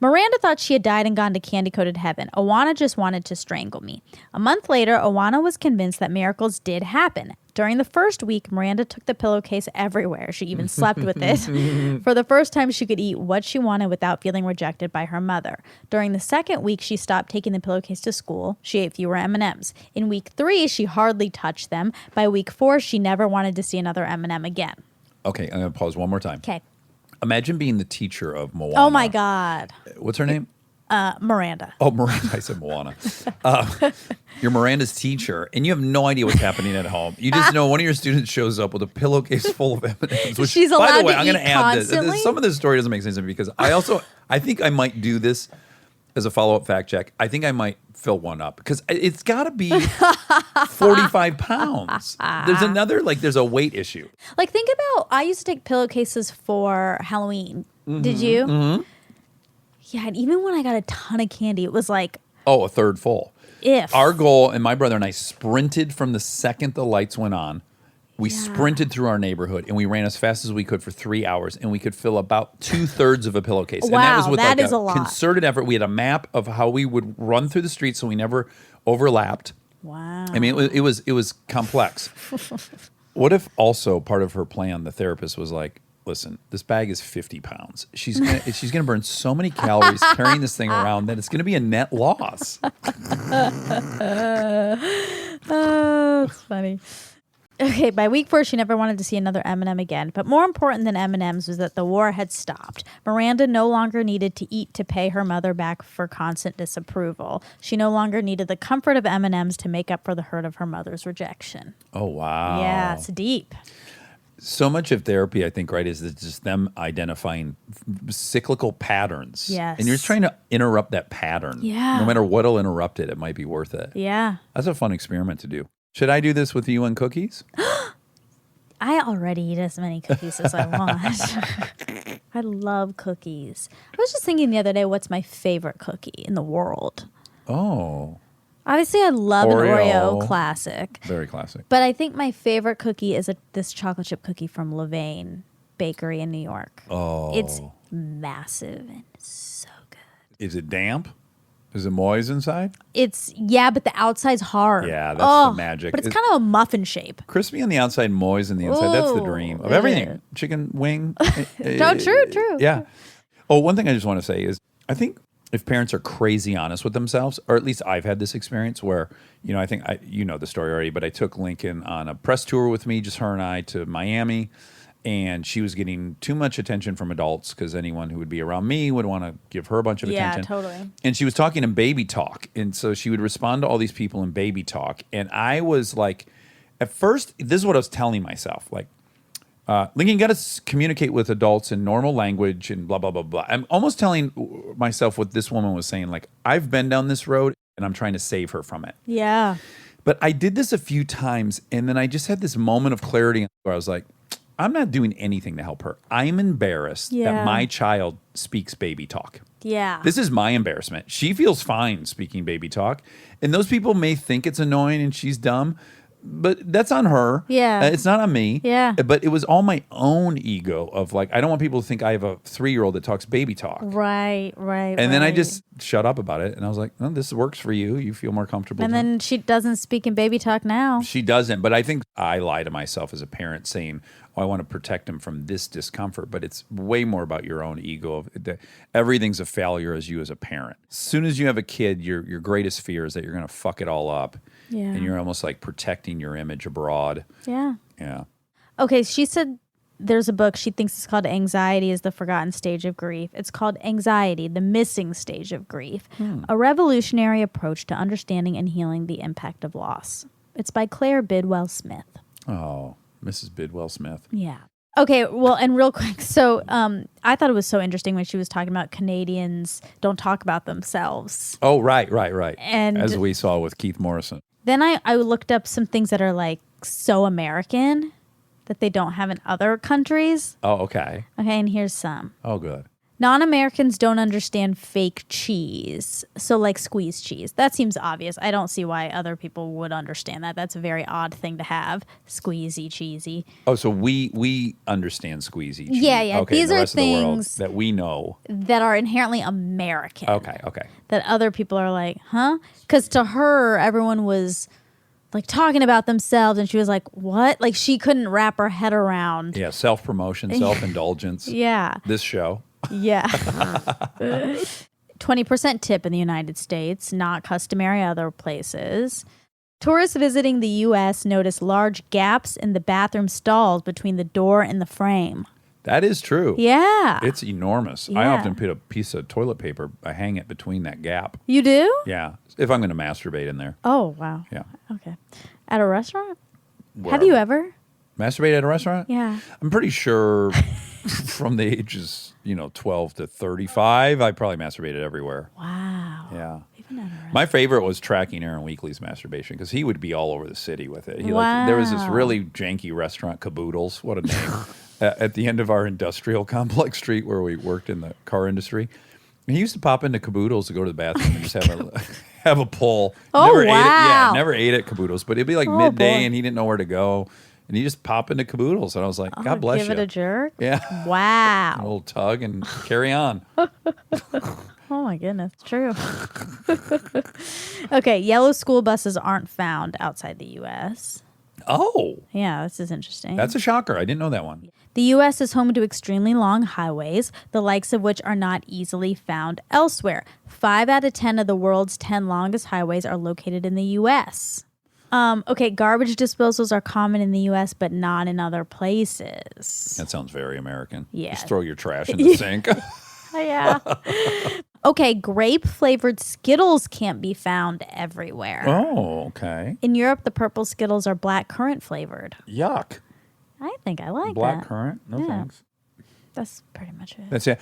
H: Miranda thought she had died and gone to candy-coated heaven. Oana just wanted to strangle me. A month later, Oana was convinced that miracles did happen. During the first week, Miranda took the pillowcase everywhere. She even slept with it. For the first time, she could eat what she wanted without feeling rejected by her mother. During the second week, she stopped taking the pillowcase to school. She ate fewer M&Ms. In week 3, she hardly touched them. By week 4, she never wanted to see another M&M again.
A: Okay, I'm going to pause one more time.
H: Okay.
A: Imagine being the teacher of Moana.
H: Oh, my God.
A: What's her name?
H: Miranda.
A: Oh, Miranda. I said Moana. You're Miranda's teacher, and you have no idea what's happening at home. You just know one of your students shows up with a pillowcase full of M&Ms. Which,
H: She's
A: by
H: allowed
A: the way,
H: to
A: I'm going
H: eat
A: to add
H: constantly?
A: this. Some of this story doesn't make sense to me because I think I might do this as a follow-up fact check. I think I might fill one up because it's got to be 45 pounds. There's a weight issue.
H: Like, think about, I used to take pillowcases for Halloween. Did you? Mm-hmm. Yeah, and even when I got a ton of candy, it was like,
A: Oh, a third full.
H: if.
A: Our goal, and my brother and I sprinted from the second the lights went on. We sprinted through our neighborhood and we ran as fast as we could for 3 hours and we could fill about 2/3 of a pillowcase. And that was
H: Wow,
A: with
H: that
A: like
H: is a lot.
A: concerted effort. We had a map of how we would run through the streets so we never overlapped.
H: Wow.
A: I mean, it was complex. What if also part of her plan, the therapist was like, listen, this bag is 50 pounds. She's gonna burn so many calories carrying this thing around that it's gonna be a net loss.
H: Oh, it's funny. Okay, by week 4, she never wanted to see another M&M again. But more important than M&Ms was that the war had stopped. Miranda no longer needed to eat to pay her mother back for constant disapproval. She no longer needed the comfort of M&Ms to make up for the hurt of her mother's rejection.
A: Oh, wow.
H: Yeah, it's deep.
A: So much of therapy, I think, right, is just them identifying cyclical patterns.
H: Yes.
A: And you're just trying to interrupt that pattern.
H: Yeah.
A: No matter what'll interrupt it, it might be worth it.
H: Yeah.
A: That's a fun experiment to do. Should I do this with you and cookies?
H: I already eat as many cookies as I want. I love cookies. I was just thinking the other day, what's my favorite cookie in the world?
A: Oh,
H: Obviously, I love an
A: Oreo.
H: Oreo classic.
A: very classic.
H: But I think my favorite cookie is this chocolate chip cookie from Levain Bakery in New York.
A: Oh.
H: It's massive and so good.
A: Is it damp? Is it moist inside?
H: But the outside's hard.
A: Yeah, that's the magic.
H: But it's kind of a muffin shape.
A: Crispy on the outside, moist on the inside. That's the
H: Ooh,
A: dream of
H: yeah.
A: everything. Chicken wing.
H: True.
A: Yeah. Oh, one thing I just want to say is I think if parents are crazy honest with themselves, or at least I've had this experience where, I think you know the story already, but I took Lincoln on a press tour with me, just her and I, to Miami. And she was getting too much attention from adults because anyone who would be around me would want to give her a bunch of attention.
H: Yeah, totally.
A: And she was talking in baby talk. And so she would respond to all these people in baby talk. And I was like, at first, this is what I was telling myself. Like, Lincoln, you got to communicate with adults in normal language and blah, blah, blah, blah. I'm almost telling myself what this woman was saying. Like, I've been down this road and I'm trying to save her from it.
H: Yeah.
A: But I did this a few times. And then I just had this moment of clarity where I was like, I'm not doing anything to help her. I'm embarrassed that my child speaks baby talk.
H: Yeah.
A: This is my embarrassment. She feels fine speaking baby talk. And those people may think it's annoying and she's dumb, but that's on her.
H: Yeah.
A: It's not on me.
H: Yeah.
A: But it was all my own ego of like, I don't want people to think I have a 3-year-old that talks baby talk.
H: Right.
A: And then I just shut up about it. And I was like, this works for you. You feel more comfortable.
H: And then she doesn't speak in baby talk now.
A: She doesn't. But I think I lie to myself as a parent saying, I want to protect him from this discomfort, but it's way more about your own ego. Everything's a failure as you as a parent. As soon as you have a kid, your greatest fear is that you're going to fuck it all up.
H: Yeah.
A: And you're almost like protecting your image abroad.
H: Yeah.
A: Yeah.
H: Okay, she said there's a book she thinks it's called Anxiety is the Forgotten Stage of Grief. It's called Anxiety, the Missing Stage of Grief, a revolutionary approach to understanding and healing the impact of loss. It's by Claire Bidwell Smith.
A: Oh, Mrs. Bidwell Smith.
H: Yeah. Okay, well, and real quick, so I thought it was so interesting when she was talking about Canadians don't talk about themselves.
A: Oh, right.
H: And
A: as we saw with Keith Morrison.
H: then I looked up some things that are like so American that they don't have in other countries.
A: Oh, okay.
H: Okay, and here's some.
A: Oh, good.
H: Non-Americans don't understand fake cheese. So like squeeze cheese. That seems obvious. I don't see why other people would understand that. That's a very odd thing to have. Squeezy, cheesy.
A: Oh, so we understand squeezy cheese.
H: Yeah.
A: Okay,
H: These
A: the
H: are
A: rest of the world
H: things
A: that we know.
H: that are inherently American.
A: Okay.
H: That other people are like, huh? Because to her, everyone was like talking about themselves and she was like, what? Like she couldn't wrap her head around.
A: Yeah, self-promotion, self-indulgence.
H: Yeah.
A: This show.
H: Yeah. 20% tip in the United States, not customary other places. Tourists visiting the U.S. notice large gaps in the bathroom stalls between the door and the frame.
A: That is true.
H: Yeah.
A: It's enormous. I
H: Yeah.
A: often put a piece of toilet paper, I hang it between that gap.
H: You do?
A: Yeah, if I'm going to masturbate in there.
H: Oh, wow.
A: Yeah.
H: Okay. At a restaurant?
A: Where-
H: Have you ever?
A: Masturbate at a restaurant?
H: Yeah.
A: I'm pretty sure from the ages, 12 to 35, I probably masturbated everywhere.
H: Wow.
A: Yeah.
H: Even at a restaurant.
A: My favorite was tracking Aaron Weekly's masturbation because he would be all over the city with it.
H: Wow.
A: There was this really janky restaurant, Caboodles, what a name, at the end of our industrial complex street where we worked in the car industry. And he used to pop into Caboodles to go to the bathroom and just have a pull.
H: Oh,
A: never ate it.
H: wow.
A: Yeah, never ate at Caboodles, but it'd be like
H: Oh,
A: midday
H: boy.
A: and he didn't know where to go. And he just pop into Caboodles. And I was like, God bless
H: Give
A: you.
H: it a jerk?
A: Yeah. A
H: Wow.
A: little tug and carry on.
H: Oh my goodness, true. Okay, yellow school buses aren't found outside the U.S.
A: Oh,
H: Yeah, this is interesting.
A: that's a shocker. I didn't know that one.
H: The U.S. is home to extremely long highways, the likes of which are not easily found elsewhere. 5 out of 10 of the world's 10 longest highways are located in the U.S. Okay, garbage disposals are common in the U.S., but not in other places.
A: That sounds very American.
H: Yeah.
A: Just throw your trash in the sink.
H: Yeah. Okay, grape-flavored Skittles can't be found everywhere.
A: Oh, okay.
H: In Europe, the purple Skittles are black currant flavored.
A: Yuck.
H: I think I like
A: Black
H: that.
A: currant? No
H: Yeah.
A: thanks.
H: That's pretty much it.
A: That's it.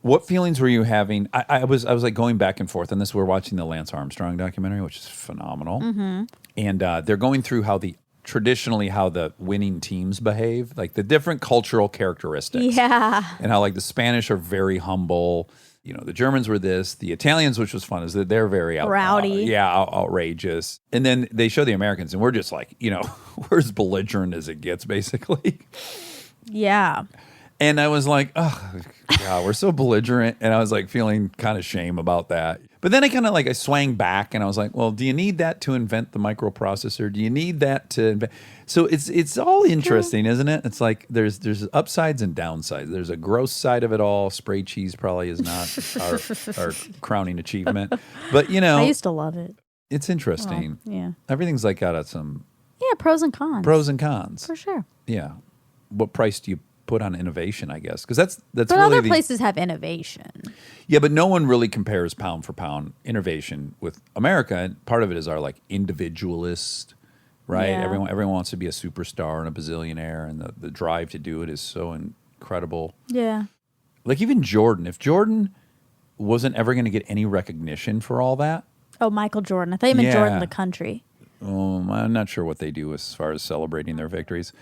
A: What feelings were you having? I was like going back and forth on this. We're watching the Lance Armstrong documentary, which is phenomenal. Mm-hmm. And they're going through traditionally how the winning teams behave, like the different cultural characteristics.
H: Yeah.
A: And how like the Spanish are very humble. The Germans were this. The Italians, which was fun, is that they're very
H: Rowdy.
A: outrageous. And then they show the Americans, and we're just like, we're as belligerent as it gets, basically.
H: Yeah.
A: And I was like, oh, God, we're so belligerent. And I was like feeling kind of shame about that. But then I swang back and I was like, well, do you need that to invent the microprocessor? Do you need that to invent? So it's all interesting, isn't it? It's like there's upsides and downsides. There's a gross side of it all. Spray cheese probably is not our crowning achievement. But,
H: I used to love it.
A: it's interesting.
H: Yeah.
A: Everything's like got some
H: Yeah, pros and cons.
A: pros and cons.
H: For sure.
A: Yeah. What price do you put on innovation, I guess? Because that's
H: But
A: really
H: other
A: the...
H: places have innovation.
A: Yeah, but no one really compares pound for pound innovation with America. And part of it is our like individualist, right?
H: Yeah.
A: Everyone wants to be a superstar and a bazillionaire, and the drive to do it is so incredible.
H: Yeah.
A: Like even Jordan, if Jordan wasn't ever going to get any recognition for all that,
H: Oh, Michael Jordan. I thought you meant
A: Yeah.
H: Jordan the country.
A: I'm not sure what they do as far as celebrating their victories.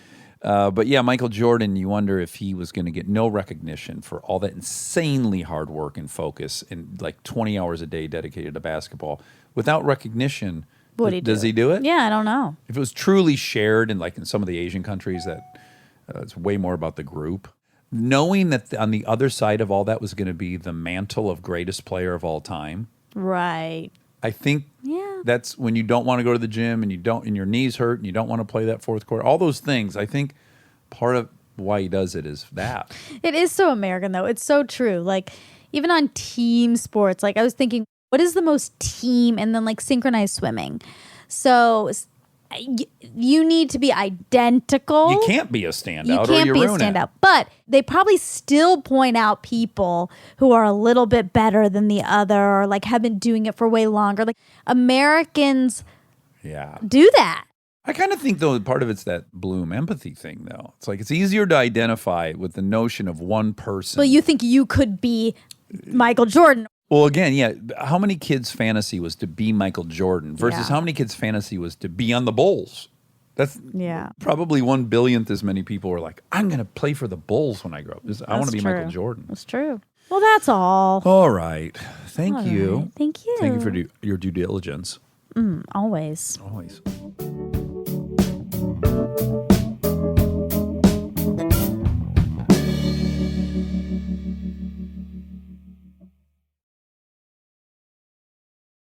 A: But yeah, Michael Jordan, you wonder if he was going to get no recognition for all that insanely hard work and focus and like 20 hours a day dedicated to basketball. Without recognition,
H: Would he
A: does
H: do
A: he do it?
H: Yeah, I don't know.
A: If it was truly shared and like in some of the Asian countries that it's way more about the group. Knowing that on the other side of all that was going to be the mantle of greatest player of all time.
H: Right.
A: I think
H: Yeah.
A: that's when you don't want to go to the gym and your knees hurt and you don't want to play that fourth quarter. All those things, I think part of why he does it is that.
H: It is so American, though. It's so true. Like, even on team sports, like, I was thinking, what is the most team? And then, like, synchronized swimming. So, you need to be identical.
A: You can't be a standout
H: You
A: or
H: can't
A: you
H: be a
A: ruin it.
H: standout. But they probably still point out people who are a little bit better than the other or, like, have been doing it for way longer. Like, Americans
A: Yeah.
H: do that.
A: I kind of think, though, part of it's that Bloom empathy thing, though. It's like it's easier to identify with the notion of one person.
H: But you think you could be Michael Jordan.
A: Well, again, yeah. How many kids' fantasy was to be Michael Jordan versus
H: Yeah.
A: how many kids' fantasy was to be on the Bulls? That's
H: Yeah.
A: probably 1/1000th as many people were like, I'm going to play for the Bulls when I grow up. I want to be Michael Jordan.
H: That's true. Well, that's all.
A: All right. Thank
H: All
A: you.
H: right. Thank you.
A: Thank you for your due diligence.
H: Always.
A: Always.